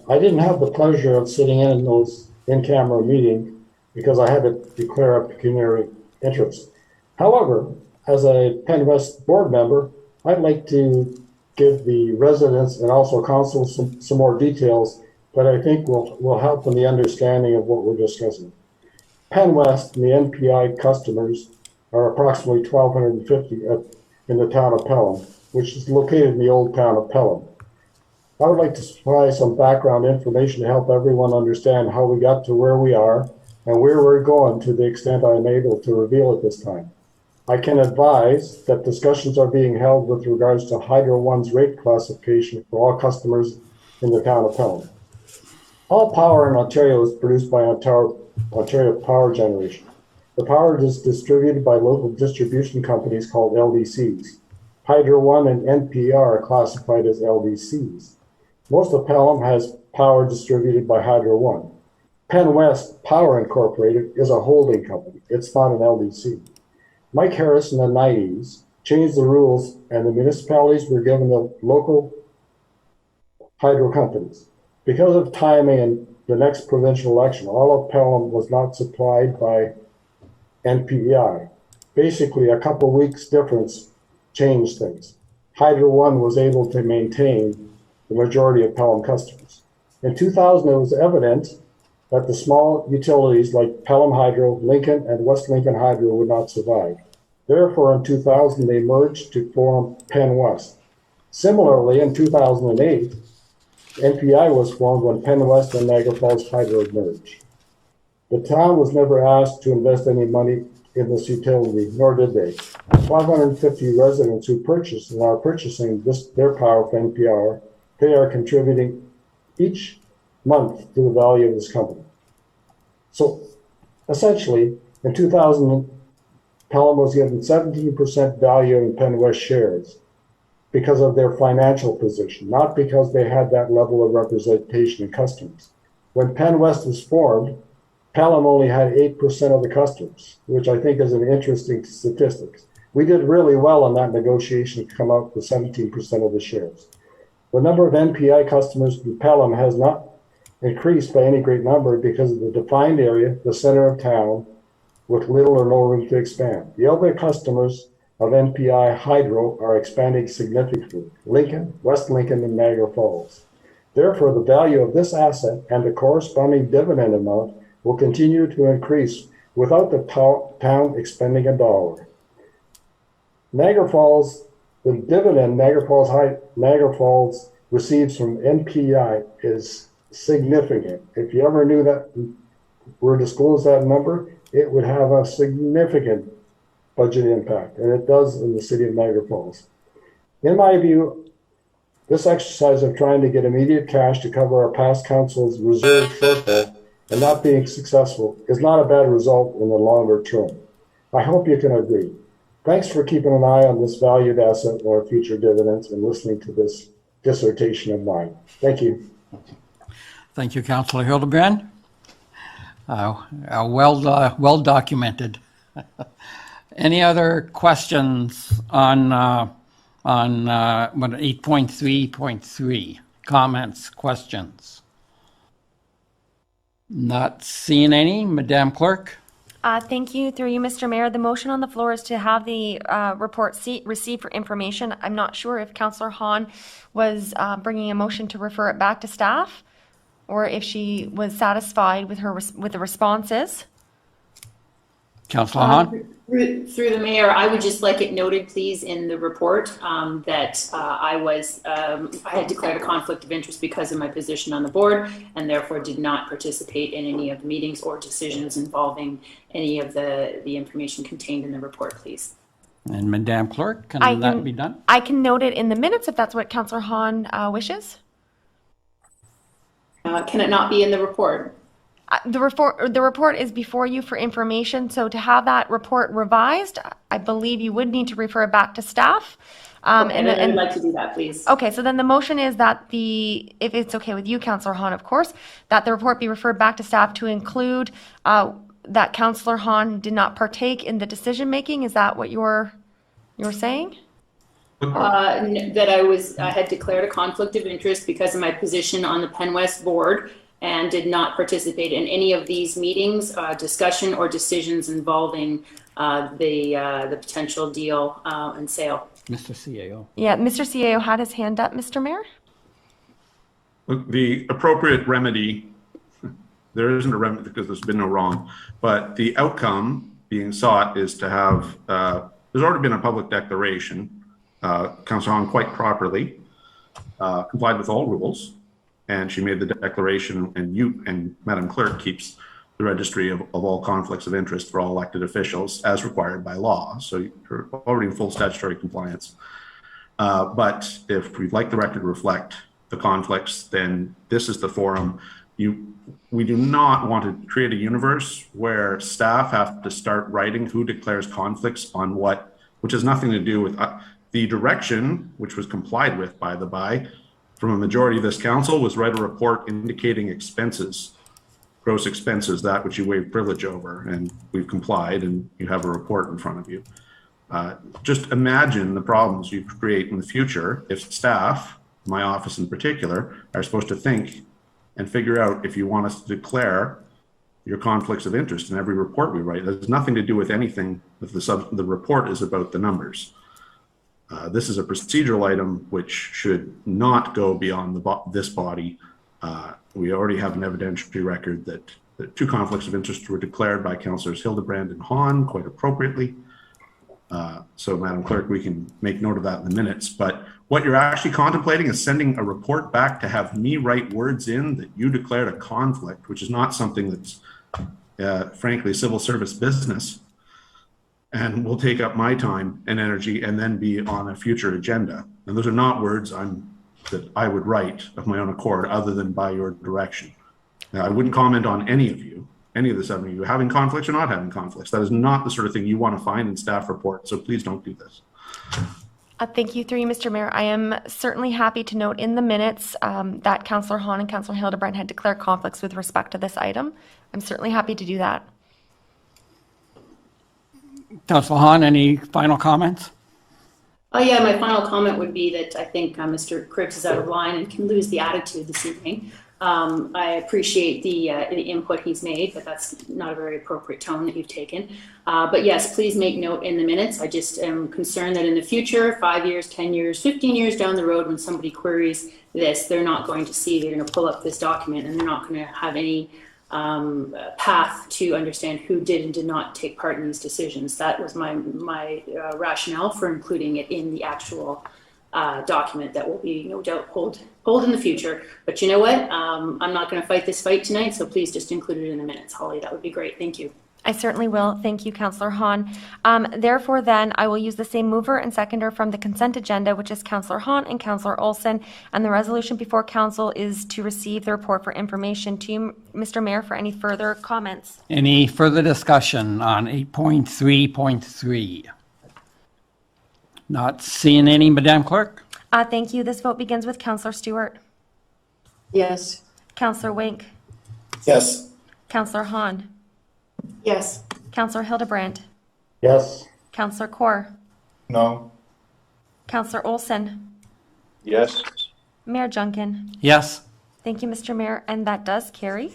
I didn't have the pleasure of sitting in those in-camera meetings because I had to declare a pecuniary interest. However, as a Penn West board member, I'd like to give the residents and also council some more details that I think will help in the understanding of what we're discussing. Penn West and the NPI customers are approximately 1,250 in the town of Pelham, which is located in the old town of Pelham. I would like to supply some background information to help everyone understand how we got to where we are and where we're going to the extent I'm able to reveal at this time. I can advise that discussions are being held with regards to Hydro One's rate classification for all customers in the town of Pelham. All power in Ontario is produced by Ontario Power Generation. The power is distributed by local distribution companies called LDCs. Hydro One and NPR are classified as LDCs. Most of Pelham has power distributed by Hydro One. Penn West Power Incorporated is a holding company. It's not an LDC. Mike Harris in the 90s changed the rules and the municipalities were given the local hydro companies. Because of timing and the next provincial election, all of Pelham was not supplied by NPEI. Basically, a couple of weeks difference changed things. Hydro One was able to maintain the majority of Pelham customers. In 2000, it was evident that the small utilities like Pelham Hydro, Lincoln, and West Lincoln Hydro would not survive. Therefore, in 2000, they merged to form Penn West. Similarly, in 2008, NPI was formed when Penn West and Niagara Falls Hydro merged. The town was never asked to invest any money in this utility, nor did they. 550 residents who purchased and are purchasing their power from NPR, they are contributing each month to the value of this company. So essentially, in 2000, Pelham was given 17% value in Penn West shares because of their financial position, not because they had that level of representation in customers. When Penn West was formed, Pelham only had 8% of the customers, which I think is an interesting statistic. We did really well on that negotiation to come up with 17% of the shares. The number of NPI customers in Pelham has not increased by any great number because of the defined area, the center of town, with little or no room to expand. The other customers of NPI Hydro are expanding significantly: Lincoln, West Lincoln, and Niagara Falls. Therefore, the value of this asset and the corresponding dividend amount will continue to increase without the town expending a dollar. Niagara Falls, the dividend Niagara Falls receives from NPI is significant. If you ever knew that, were disclosed that number, it would have a significant budget impact, and it does in the city of Niagara Falls. In my view, this exercise of trying to get immediate cash to cover our past council's reserve shortfall and not being successful is not a bad result in the longer term. I hope you can agree. Thanks for keeping an eye on this valued asset and our future dividends and listening to this dissertation of mine. Thank you. Thank you, Councillor Hildebrand. Well documented. Any other questions on 8.3.3? Comments, questions? Not seeing any. Madam Clerk? Thank you. Through you, Mr. Mayor, the motion on the floor is to have the report received for information. I'm not sure if Councillor Hahn was bringing a motion to refer it back to staff, or if she was satisfied with the responses. Councillor Hahn? Through the mayor, I would just like it noted, please, in the report that I had declared a conflict of interest because of my position on the board, and therefore did not participate in any of the meetings or decisions involving any of the information contained in the report, please. And Madam Clerk, can that be done? I can note it in the minutes if that's what Councillor Hahn wishes. Can it not be in the report? The report is before you for information, so to have that report revised, I believe you would need to refer it back to staff. And I'd like to do that, please. Okay, so then the motion is that if it's okay with you, Councillor Hahn, of course, that the report be referred back to staff to include that Councillor Hahn did not partake in the decision-making. Is that what you're saying? That I had declared a conflict of interest because of my position on the Penn West board, and did not participate in any of these meetings, discussion, or decisions involving the potential deal and sale. Mr. CAO. Yeah, Mr. CAO had his hand up, Mr. Mayor. The appropriate remedy, there isn't a remedy because there's been no wrong, but the outcome being sought is to have, there's already been a public declaration. Councillor Hahn quite properly complied with all rules, and she made the declaration, and Madam Clerk keeps the registry of all conflicts of interest for all elected officials as required by law. So you're already in full statutory compliance. But if we'd like the record to reflect the conflicts, then this is the forum. We do not want to create a universe where staff have to start writing who declares conflicts on what, which has nothing to do with the direction, which was complied with by the by, from a majority of this council, was write a report indicating expenses, gross expenses, that which you waive privilege over, and we've complied, and you have a report in front of you. Just imagine the problems you create in the future if staff, my office in particular, are supposed to think and figure out if you want us to declare your conflicts of interest in every report we write. It has nothing to do with anything if the report is about the numbers. This is a procedural item which should not go beyond this body. We already have an evidentiary record that two conflicts of interest were declared by Councillors Hildebrand and Hahn quite appropriately. So, Madam Clerk, we can make note of that in the minutes. But what you're actually contemplating is sending a report back to have me write words in that you declared a conflict, which is not something that's, frankly, civil service business, and will take up my time and energy and then be on a future agenda. And those are not words that I would write of my own accord other than by your direction. Now, I wouldn't comment on any of you, any of the 7 of you having conflicts or not having conflicts. That is not the sort of thing you want to find in staff reports, so please don't do this. Thank you, through you, Mr. Mayor. I am certainly happy to note in the minutes that Councillor Hahn and Councillor Hildebrand had declared conflicts with respect to this item. I'm certainly happy to do that. Councillor Hahn, any final comments? Yeah, my final comment would be that I think Mr. Cripps is out of line and can lose the attitude this evening. I appreciate the input he's made, but that's not a very appropriate tone that you've taken. But yes, please make note in the minutes. I just am concerned that in the future, 5 years, 10 years, 15 years down the road, when somebody queries this, they're not going to see, they're going to pull up this document and they're not going to have any path to understand who did and did not take part in these decisions. That was my rationale for including it in the actual document that will be no doubt hold in the future. But you know what? I'm not going to fight this fight tonight, so please just include it in the minutes, Holly. That would be great. Thank you. I certainly will. Thank you, Councillor Hahn. Therefore, then, I will use the same mover and seconder from the consent agenda, which is Councillor Hahn and Councillor Olson. And the resolution before Council is to receive the report for information. To you, Mr. Mayor, for any further comments. Any further discussion on 8.3.3? Not seeing any, Madam Clerk? Thank you. This vote begins with Councillor Stewart. Yes. Councillor Wink. Yes. Councillor Hahn. Yes. Councillor Hildebrand. Yes. Councillor Kaur. No. Councillor Olson. Yes. Mayor Junkin. Yes. Thank you, Mr. Mayor, and that does carry.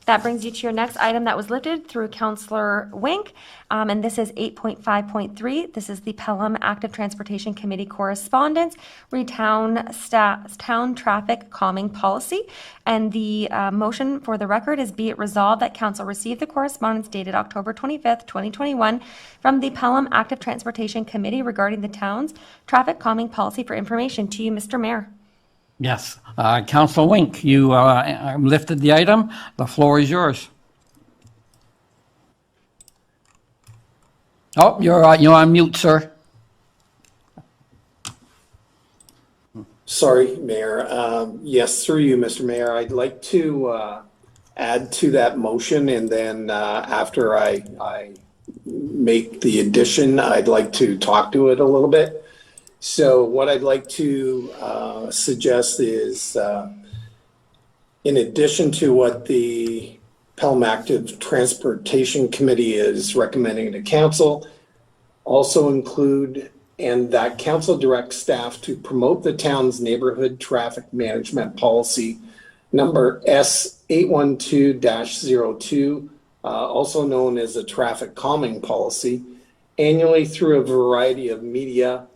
That brings you to your next item that was lifted through Councillor Wink, and this is 8.5.3. This is the Pelham Active Transportation Committee correspondence, town traffic calming policy. And the motion for the record is, be it resolved that Council receive the correspondence dated October 25th, 2021 from the Pelham Active Transportation Committee regarding the town's traffic calming policy for information. To you, Mr. Mayor. Yes. Councillor Wink, you lifted the item. The floor is yours. Oh, you're on mute, sir. Sorry, Mayor. Yes, through you, Mr. Mayor, I'd like to add to that motion, and then after I make the addition, I'd like to talk to it a little bit. So what I'd like to suggest is, in addition to what the Pelham Active Transportation Committee is recommending to Council, also include, and that Council directs staff to promote the town's neighborhood traffic management policy number S812-02, also known as a traffic calming policy, annually through a variety of media,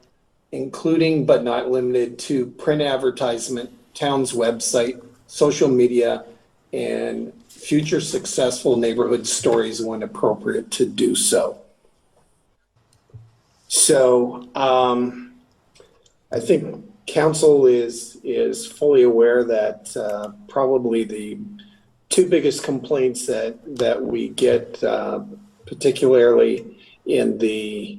including but not limited to print advertisement, town's website, social media, and future successful neighborhood stories when appropriate to do so. So I think Council is fully aware that probably the two biggest complaints that we get, particularly in the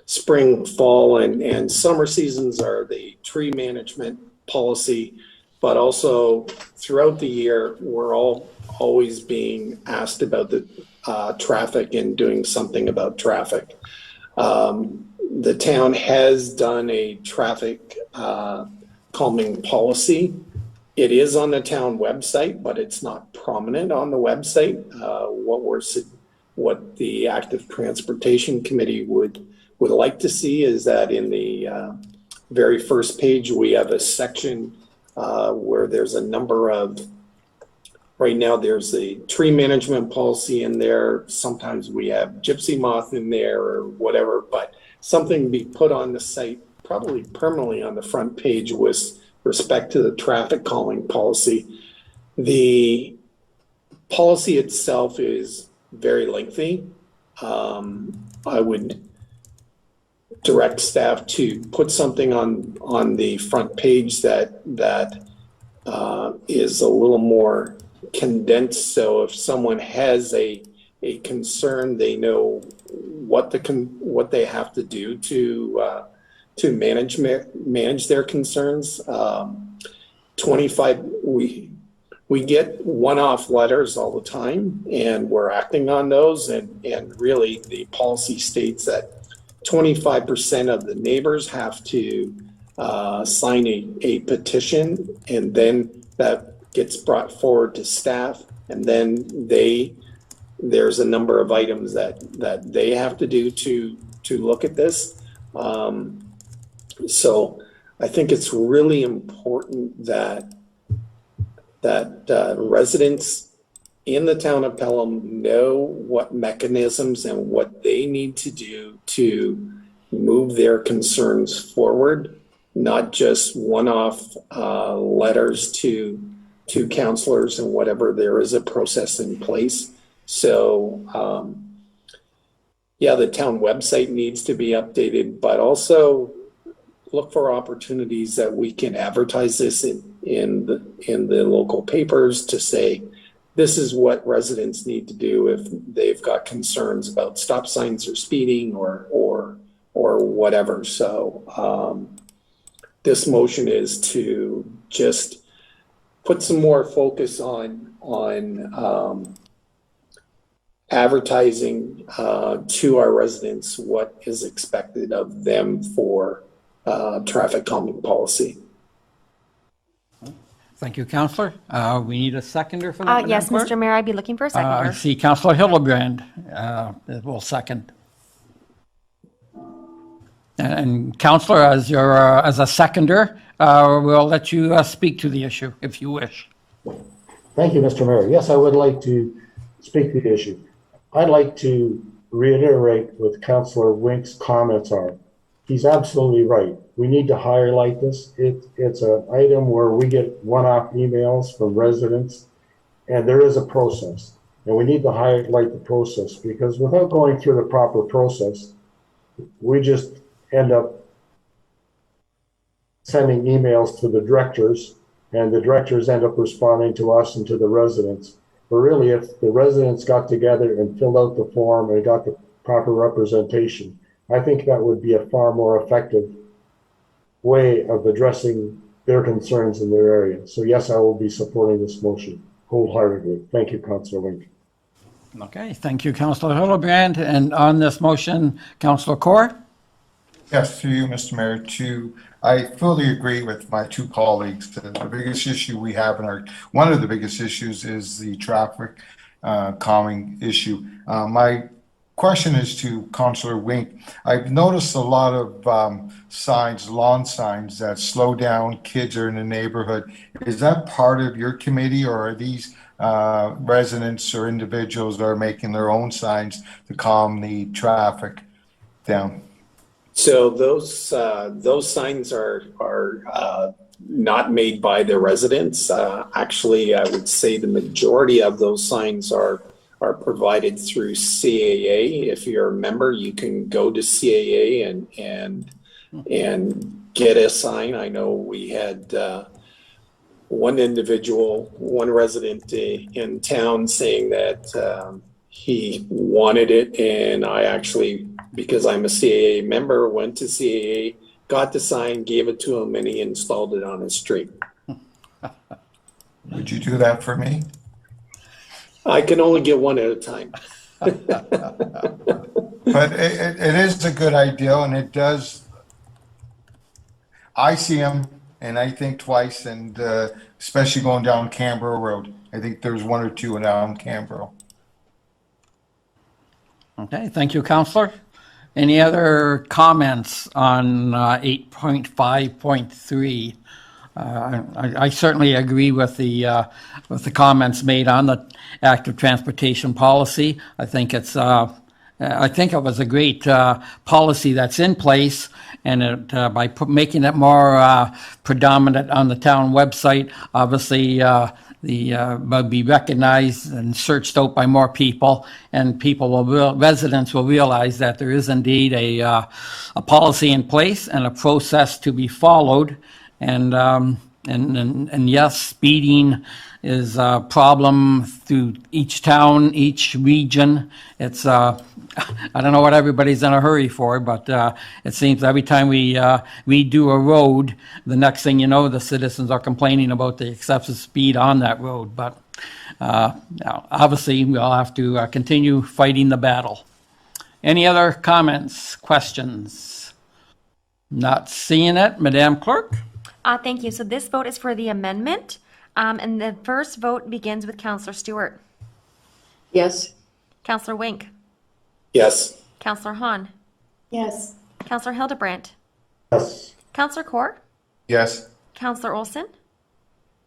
spring, fall, and summer seasons, are the tree management policy, but also throughout the year, we're always being asked about the traffic and doing something about traffic. The town has done a traffic calming policy. It is on the town website, but it's not prominent on the website. What the Active Transportation Committee would like to see is that in the very first page, we have a section where there's a number of, right now there's a tree management policy in there. Sometimes we have gypsy moth in there or whatever, but something be put on the site, probably permanently on the front page, with respect to the traffic calming policy. The policy itself is very lengthy. I would direct staff to put something on the front page that is a little more condensed, so if someone has a concern, they know what they have to do to manage their concerns. we get one-off letters all the time, and we're acting on those. And really, the policy states that 25% of the neighbors have to sign a petition, and then that gets brought forward to staff, and then there's a number of items that they have to do to look at this. So I think it's really important that residents in the town of Pelham know what mechanisms and what they need to do to move their concerns forward, not just one-off letters to councillors and whatever. There is a process in place. So yeah, the town website needs to be updated, but also look for opportunities that we can advertise this in the local papers to say, this is what residents need to do if they've got concerns about stop signs or speeding or whatever. So this motion is to just put some more focus on advertising to our residents what is expected of them for traffic calming policy. Thank you, Councillor. We need a seconder for that. Yes, Mr. Mayor, I'd be looking for a I seconder. see Councillor Hildebrand will second. And Councillor, as a seconder, we'll let you speak to the issue if you wish. Thank you, Mr. Mayor. Yes, I would like to speak to the issue. I'd like to reiterate what Councillor Wink's comments are. He's absolutely right. We need to highlight this. It's an item where we get one-off emails from residents, and there is a process. And we need to highlight the process, because without going through the proper process, we just end up sending emails to the directors, and the directors end up responding to us and to the residents. But really, if the residents got together and filled out the form and got the proper representation, I think that would be a far more effective way of addressing their concerns in their area. So yes, I will be supporting this motion wholeheartedly. Thank you, Councillor Wink. Okay, thank you, Councillor Hildebrand. And on this motion, Councillor Corr? Yes, through you, Mr. Mayor, I fully agree with my two colleagues. The biggest issue we have one of the biggest issues is the traffic calming issue. My question is to Councillor Wink. I've noticed a lot of signs, lawn signs that slow down, kids are in the neighborhood. Is that part of your committee, or are these residents or individuals that are making their own signs to calm the traffic down? So those signs are not made by the residents. Actually, I would say the majority of those signs are provided through CAA. If you're a member, you can go to CAA and get a sign. I know we had one resident in town saying that he wanted it, and I actually, because I'm a CAA member, went to CAA, got the sign, gave it to him, and he installed it on his street. Would you do that for me? I can only get one at a time. But it is a good idea, and it does. I see them, and I think twice, and especially going down Canberra Road. I think there's one or two down Canberra. Okay, thank you, Councillor. Any other comments on 8.5.3? I certainly agree with the comments made on the active transportation policy. I think it was a great policy that's in place, and by making it more predominant on the town website, obviously will be recognized and searched out by more people, and residents will realize that there is indeed a policy in place and a process to be followed. And And yes, speeding is a problem through each town, each region. It's, I don't know what everybody's in a hurry for, but it seems every time we do a road, the next thing you know, the citizens are complaining about the excessive speed on that road. But now, obviously, we'll have to continue fighting the battle. Any other comments, questions? Not seeing it. Madam Clerk? Thank you. So this vote is for the amendment, and the first vote begins with Counselor Stewart. Yes. Counselor Wink. Yes. Counselor Hahn. Yes. Counselor Hildebrandt. Yes. Counselor Kaur. Yes. Counselor Olson.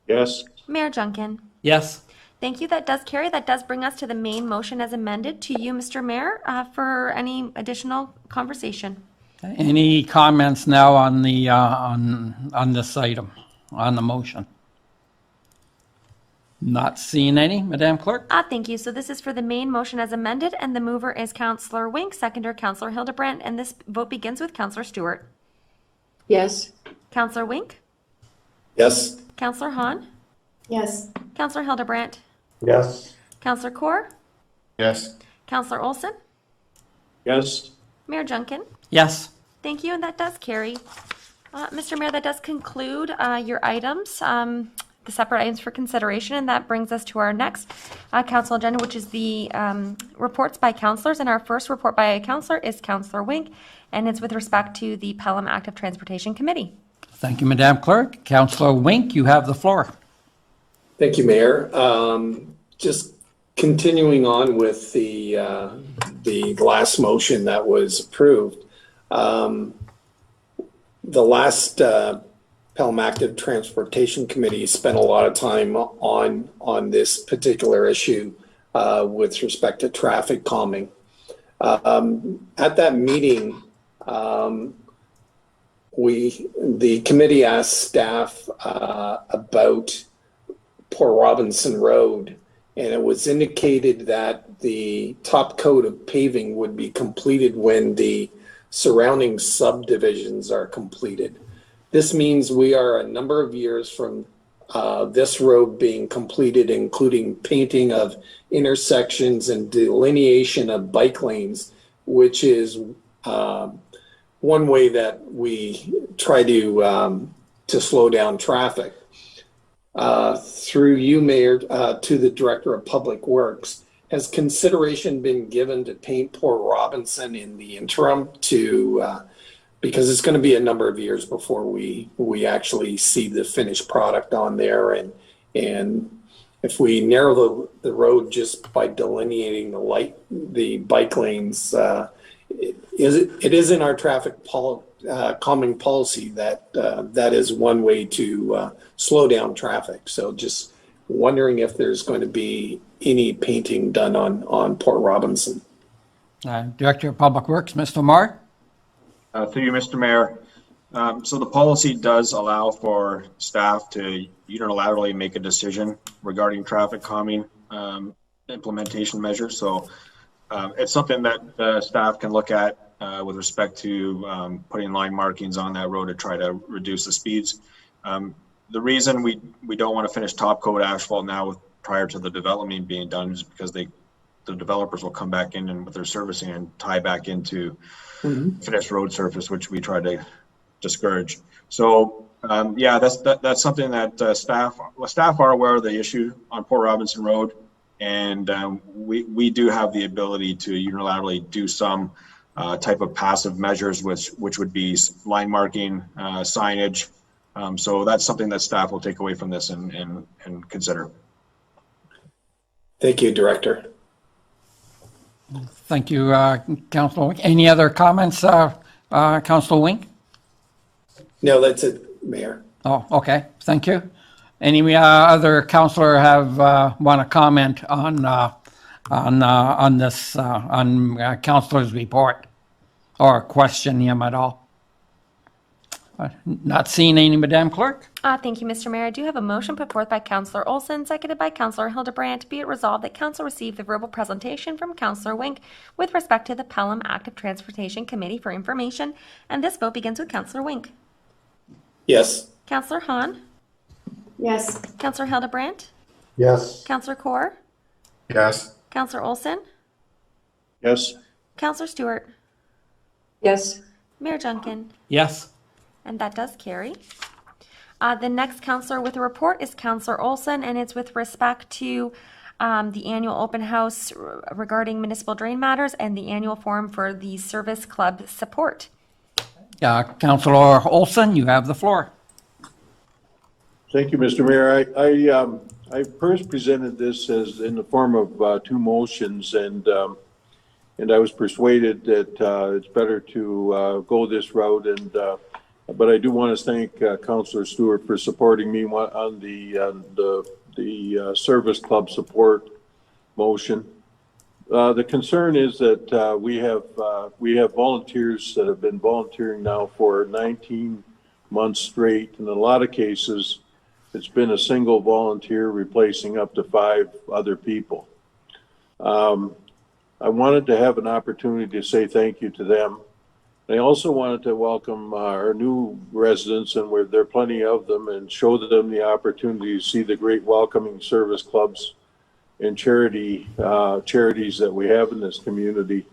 Yes. Mayor Junkin. Yes. Thank you. That does carry. That does bring us to the main motion as amended. To you, Mr. Mayor, for any additional conversation. Any comments now on the, on this item, on the motion? Not seeing any, Madam Clerk? Thank you. So this is for the main motion as amended, and the mover is Counselor Wink, seconder Counselor Hildebrandt, and this vote begins with Counselor Stewart. Yes. Counselor Wink. Yes. Counselor Hahn. Yes. Counselor Hildebrandt. Yes. Counselor Kaur. Yes. Counselor Olson. Yes. Mayor Junkin. Yes. Thank you, and that does carry. Mr. Mayor, that does conclude your items, the separate items for consideration, and that brings us to our next council agenda, which is the reports by councilors. And our first report by a councilor is Counselor Wink, and it's with respect to the Pelham Active Transportation Committee. Thank you, Madam Clerk. Councillor Wink, you have the floor. Thank you, Mayor. Just continuing on with the last motion that was approved. The last Pelham Active Transportation Committee spent a lot of time on this particular issue with respect to traffic calming. At that meeting, the committee asked staff about Port Robinson Road, and it was indicated that the top coat of paving would be completed when the surrounding subdivisions are completed. This means we are a number of years from this road being completed, including painting of intersections and delineation of bike lanes, which is one way that we try to slow down traffic. Through you, Mayor, to the Director of Public Works, has consideration been given to paint Port Robinson in the interim because it's going to be a number of years before we actually see the finished product on there, and if we narrow the road just by delineating the bike lanes, it is in our traffic calming policy that is one way to slow down traffic. So just wondering if there's going to be any painting done on Port Robinson. Director of Public Works, Mr. Marr. Through you, Mr. Mayor. So the policy does allow for staff to unilaterally make a decision regarding traffic calming implementation measures. So it's something that staff can look at with respect to putting line markings on that road to try to reduce the speeds. The reason we don't want to finish top coat asphalt now prior to the development being done is because the developers will come back in and with their servicing and tie back into finished road surface, which we try to discourage. So yeah, that's something that staff are aware of the issue on Port Robinson Road, and we do have the ability to unilaterally do some type of passive measures, which would be line marking, signage. So that's something that staff will take away from this and consider. Thank you, Director. Thank you, Councillor Wink. Any other comments, Councillor Wink? No, that's it, Mayor. Oh, okay. Thank you. Any other councillor want to comment on this councillor's report or question him at all? Not seeing any, Madam Clerk. Thank you, Mr. Mayor. I do have a motion put forth by Counselor Olson, seconded by Counselor Hildebrandt. Be it resolved that Council receive the verbal presentation from Counselor Wink with respect to the Pelham Active Transportation Committee for information, and this vote begins with Counselor Wink. Yes. Counselor Hahn. Yes. Counselor Hildebrandt, Yes. Counselor Kaur, Yes. Counselor Olson, Yes. Counselor Stewart, Yes. Mayor Junkin, Yes. and that does carry. The next counselor with a report is Counselor Olson, and it's with respect to the annual open house regarding municipal drain matters and the annual forum for the service club support. Councilor Olson, you have the floor. Thank you, Mr. Mayor. I first presented this as in the form of two motions, and I was persuaded that it's better to go this route. But I do want to thank Councilor Stewart for supporting me on the service club support motion. The concern is that we have volunteers that have been volunteering now for 19 months straight. In a lot of cases, it's been a single volunteer replacing up to 5 other people. I wanted to have an opportunity to say thank you to them. I also wanted to welcome our new residents, and where there are plenty of them, and show them the opportunity to see the great welcoming service clubs and charities that we have in this community.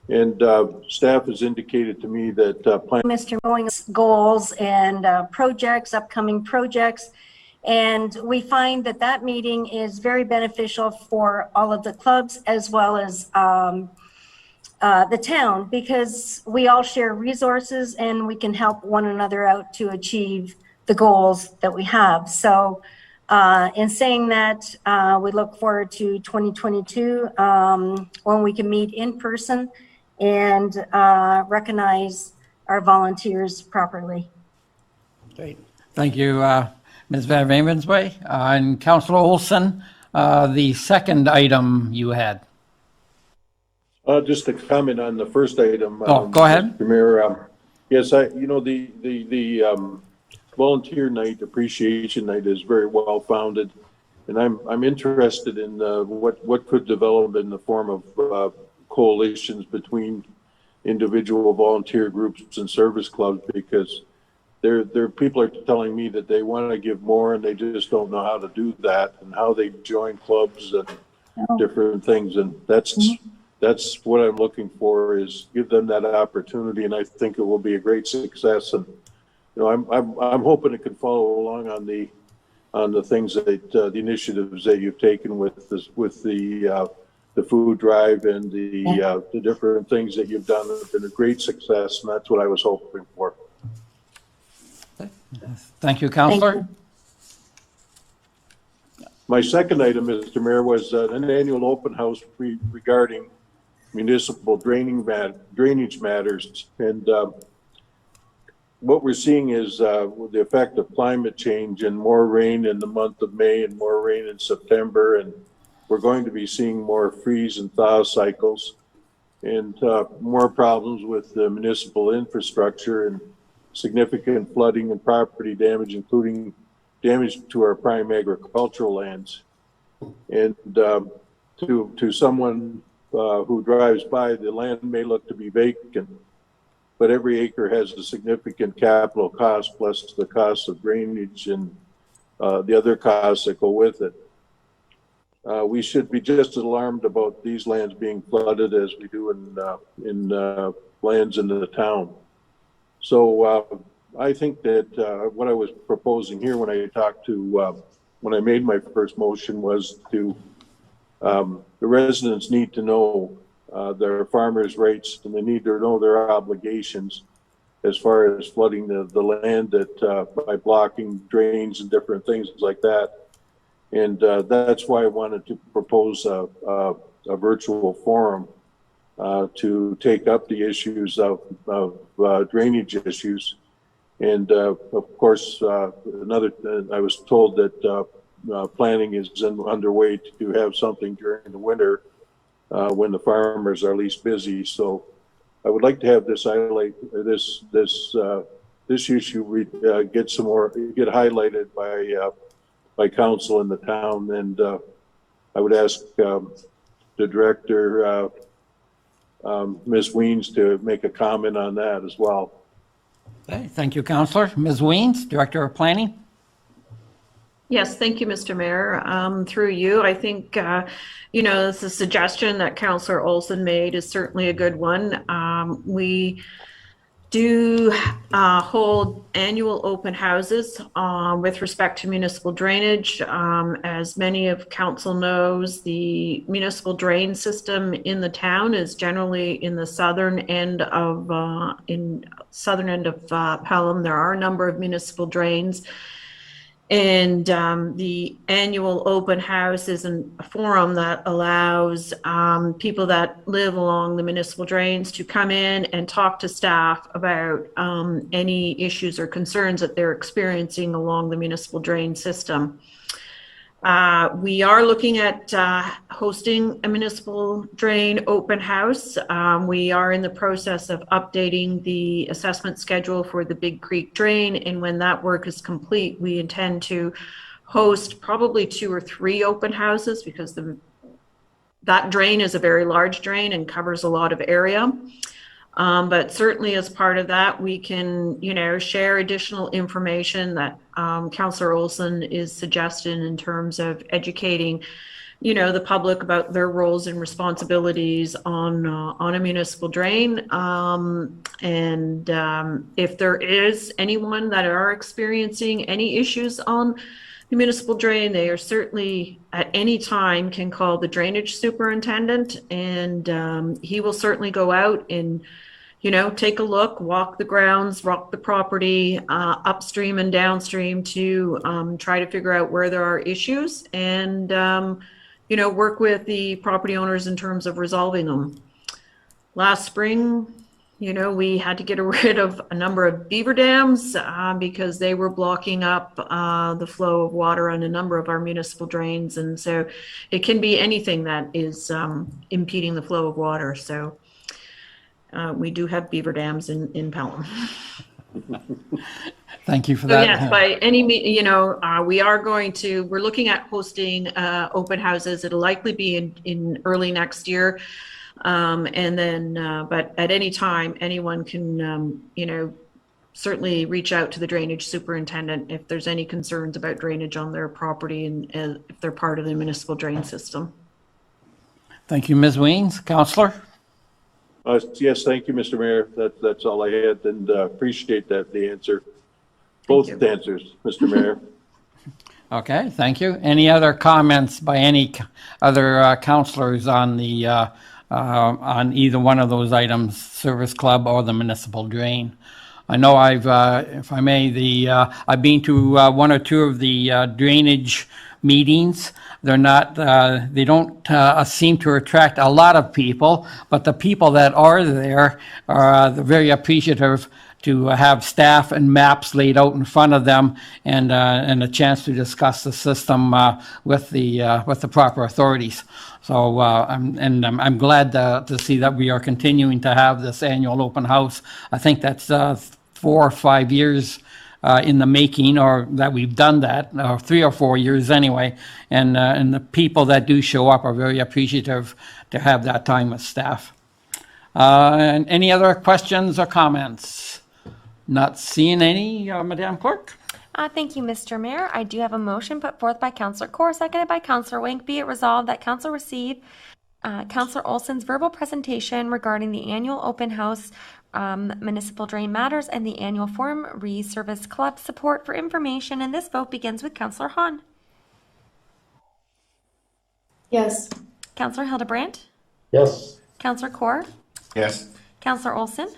And staff has indicated to me that Mr. Mowing's goals and projects, upcoming projects. And we find that that meeting is very beneficial for all of the clubs as well as the town, because we all share resources and we can help one another out to achieve the goals that we have. So in saying that, we look forward to 2022 when we can meet in person and recognize our volunteers properly. Great. Thank you, Ms. Van Ravensway. And Councilor Olson, the second item you had. just to comment on the first item. Go ahead. Mr. Mayor, yes, the volunteer night, appreciation night is very well founded. And I'm interested in what could develop in the form of coalitions between individual volunteer groups and service clubs, because there people are telling me that they want to give more and they just don't know how to do that, and how they join clubs and different things. And that's what I'm looking for, is give them that opportunity, and I think it will be a great success. And I'm hoping it can follow along on the things that the initiatives that you've taken with the food drive and the different things that you've done have been a great success, and that's what I was hoping for. Thank you, Councilor. Thank My second item, Mr. Mayor, was an annual open house regarding municipal drainage matters. And what we're seeing is the effect of climate change and more rain in the month of May and more rain in September. And we're going to be seeing more freeze and thaw cycles and more problems with the municipal infrastructure and significant flooding and property damage, including damage to our prime agricultural lands. And to someone who drives by, the land may look to be vacant, but every acre has a significant capital cost, plus the cost of drainage and the other costs that go with it. We should be just as alarmed about these lands being flooded as we do in lands in the town. So I think that what I was proposing here when I talked to, when I made my first motion, was to, the residents need to know their farmers' rights, and they need to know their obligations as far as flooding the land by blocking drains and different things like that. And that's why I wanted to propose a virtual forum to take up the issues of drainage issues. And of course, I was told that planning is underway to have something during the winter when the farmers are least busy. So I would like to have this issue get highlighted by council in the town. And I would ask the director, Ms. Weens, to make a comment on that as well. Okay, thank you, Councilor. Ms. Weens, Director of Planning. Yes, thank you, Mr. Mayor. Through you, I think, the suggestion that Councillor Olson made is certainly a good one. We do hold annual open houses with respect to municipal drainage. As many of council knows, the municipal drain system in the town is generally in the southern end of Pelham. There are a number of municipal drains. And the annual open house is a forum that allows people that live along the municipal drains to come in and talk to staff about any issues or concerns that they're experiencing along the municipal drain system. We are looking at hosting a municipal drain open house. We are in the process of updating the assessment schedule for the Big Creek drain, and when that work is complete, we intend to host probably 2 or 3 open houses, because that drain is a very large drain and covers a lot of area. But certainly as part of that, we can, share additional information that Councillor Olson is suggesting in terms of educating, the public about their roles and responsibilities on a municipal drain. And if there is anyone that are experiencing any issues on the municipal drain, they are certainly at any time can call the drainage superintendent, and he will certainly go out and take a look, walk the grounds, walk the property, upstream and downstream to try to figure out where there are issues and, work with the property owners in terms of resolving them. Last spring, we had to get rid of a number of beaver dams because they were blocking up the flow of water on a number of our municipal drains. And so it can be anything that is impeding the flow of water. So we do have beaver dams in Pelham. Thank you for So that. yes, by any we're looking at hosting open houses. It'll likely be in early next year. And then, but at any time, anyone can, certainly reach out to the drainage superintendent if there's any concerns about drainage on their property and if they're part of the municipal drain system. Thank you, Ms. Weens. Councillor? Yes, thank you, Mr. Mayor. That's all I had, and appreciate the answer. Both answers, Mr. Mayor. Okay, thank you. Any other comments by any other councillors on the on either one of those items, Service Club or the municipal drain? I know I've, if I may, I've been to 1 or 2 of the drainage meetings. They're not, they don't seem to attract a lot of people, but the people that are there are very appreciative to have staff and maps laid out in front of them and a chance to discuss the system with the proper authorities. So I'm glad to see that we are continuing to have this annual open house. I think that's 4 or 5 years in the making, or that we've done that, 3 or 4 years anyway. And the people that do show up are very appreciative to have that time with staff. And any other questions or comments? Not seeing any, Madam Clerk? Thank you, Mr. Mayor. I do have a motion put forth by Councillor Kaur, seconded by Councillor Wink. Be it resolved that Council receive Councillor Olson's verbal presentation regarding the annual open house municipal drain matters and the annual forum re-service club support for information. And this vote begins with Councillor Hahn. Yes. Councillor Hildebrandt? Yes. Councillor Kaur? Yes. Councillor Olson?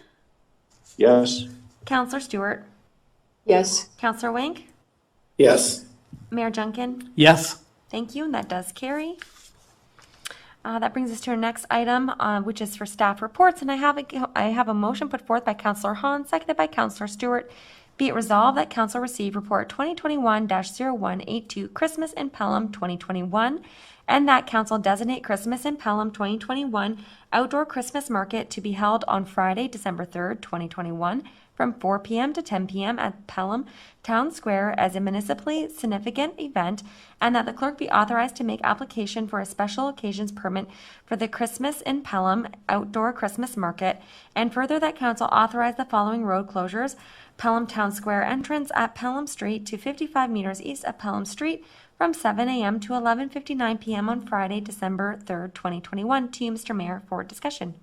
Yes. Councillor Stewart? Yes. Councillor Wink? Yes. Mayor Junkin? Yes. Thank you, and that does carry. That brings us to our next item, which is for staff reports, and I have a motion put forth by Councillor Hahn, seconded by Councillor Stewart. Be it resolved that Council receive Report 2021-0182 Christmas in Pelham 2021, and that Council designate Christmas in Pelham 2021 Outdoor Christmas Market to be held on Friday, December 3rd, 2021, from 4 p.m. to 10 p.m. at Pelham Town Square as a municipally significant event, and that the clerk be authorized to make application for a special occasions permit for the Christmas in Pelham outdoor Christmas market, and further that council authorize the following road closures: Pelham Town Square entrance at Pelham Street to 55 meters east of Pelham Street from 7 a.m. to 11:59 p.m. on Friday, December 3rd, 2021. To you, Mr. Mayor, for discussion.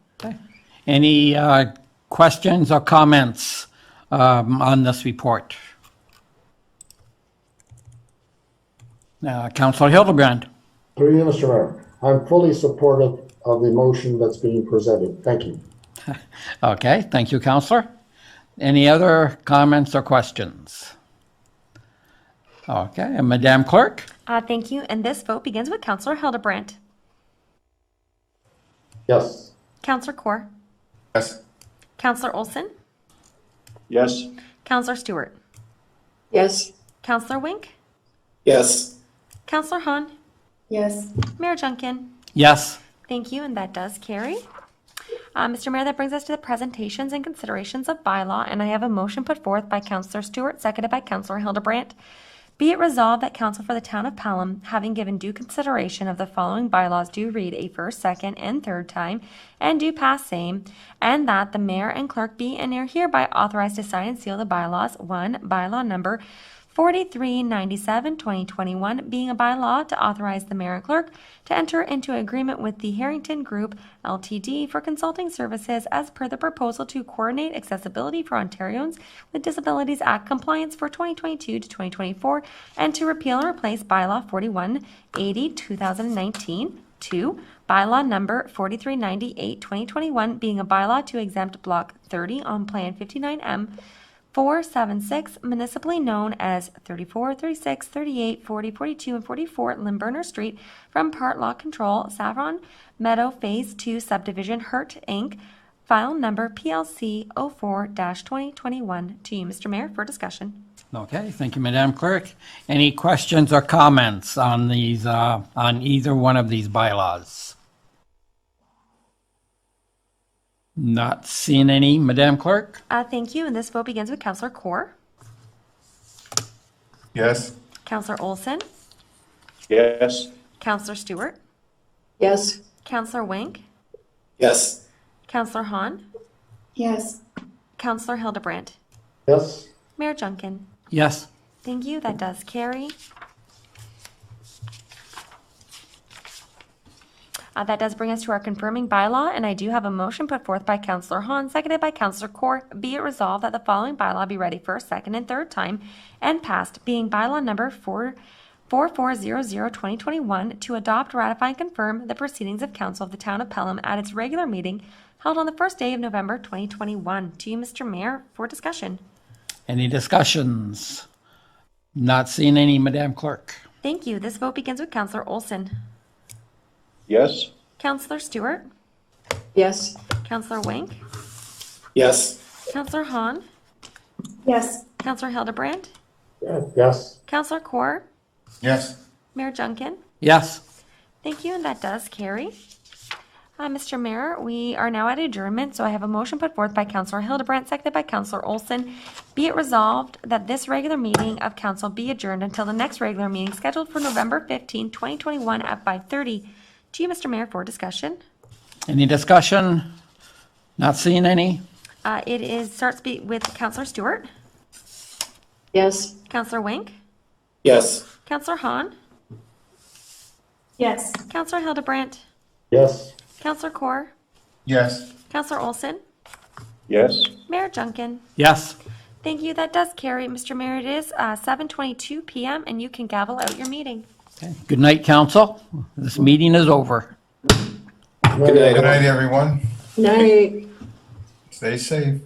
Any questions or comments on this report? Councilor Hildebrand. Through you, Mr. Mayor, I'm fully supportive of the motion that's being presented. Thank you. Okay, thank you, Councilor. Any other comments or questions? Okay, and Madam Clerk? Thank you. And this vote begins with Councilor Hildebrandt. Yes. Councilor Kaur. Yes. Councilor Olson. Yes. Councilor Stewart. Yes. Councilor Wink. Yes. Councilor Hahn. Yes. Mayor Junkin. Yes. Thank you, and that does carry. Mr. Mayor, that brings us to the presentations and considerations of bylaw, and I have a motion put forth by Councilor Stewart, seconded by Councilor Hildebrandt. Be it resolved that Council for the Town of Pelham, having given due consideration of the following bylaws, do read a first, second, and third time, and do pass same, and that the mayor and clerk be and are hereby authorized to sign and seal the bylaws. 1. Bylaw number 4397, 2021, being a bylaw to authorize the mayor and clerk to enter into agreement with the Harrington Group Ltd. for consulting services as per the proposal to coordinate accessibility for Ontarians with Disabilities Act compliance for 2022 to 2024, and to repeal and replace bylaw 4180, 2019. 2. Bylaw number 4398, 2021, being a bylaw to exempt Block 30 on Plan 59M 476, municipally known as 34, 36, 38, 40, 42, and 44 Limburner Street from part lot control, Saffron Meadow Phase 2 Subdivision, Hurt Inc., file number PLC 04-2021. To you, Mr. Mayor, for discussion. Okay, thank you, Madam Clerk. Any questions or comments on these, on either one of these bylaws? Not seeing any, Madam Clerk? Thank you, and this vote begins with Councilor Kaur. Yes. Councilor Olson. Yes. Councilor Stewart. Yes. Councilor Wink. Yes. Councilor Hahn. Yes. Councilor Hildebrandt. Yes. Mayor Junkin. Yes. Thank you, that does carry. That does bring us to our confirming bylaw, and I do have a motion put forth by Councilor Hahn, seconded by Councilor Kaur. Be it resolved that the following bylaw be ready first, second, and third time and passed, being bylaw number 4400-2021, to adopt, ratify, and confirm the proceedings of Council of the Town of Pelham at its regular meeting held on the first day of November 2021. To you, Mr. Mayor, for discussion. Any discussions? Not seeing any, Madam Clerk? Thank you. This vote begins with Councilor Olson. Yes. Councilor Stewart. Yes. Councilor Wink. Yes. Councilor Hahn. Yes. Councilor Hildebrandt. Yes. Councilor Kaur. Yes. Mayor Junkin. Yes. Thank you, and that does carry. Mr. Mayor, we are now at adjournment, so I have a motion put forth by Councilor Hildebrandt, seconded by Councilor Olson. Be it resolved that this regular meeting of council be adjourned until the next regular meeting scheduled for November 15, 2021 at 5:30. To you, Mr. Mayor, for discussion. Any discussion? Not seeing any? Starts with Councilor Stewart. Yes. Councilor Wink. Yes. Councilor Hahn. Yes. Councilor Hildebrandt. Yes. Councilor Kaur. Yes. Councilor Olson. Yes. Mayor Junkin. Yes. Thank you. That does carry. Mr. Mayor, it is 7:22 p.m. and you can gavel out your meeting. Okay. Good night, council. This meeting is over. Good night, Good night, everyone. Night. Stay safe.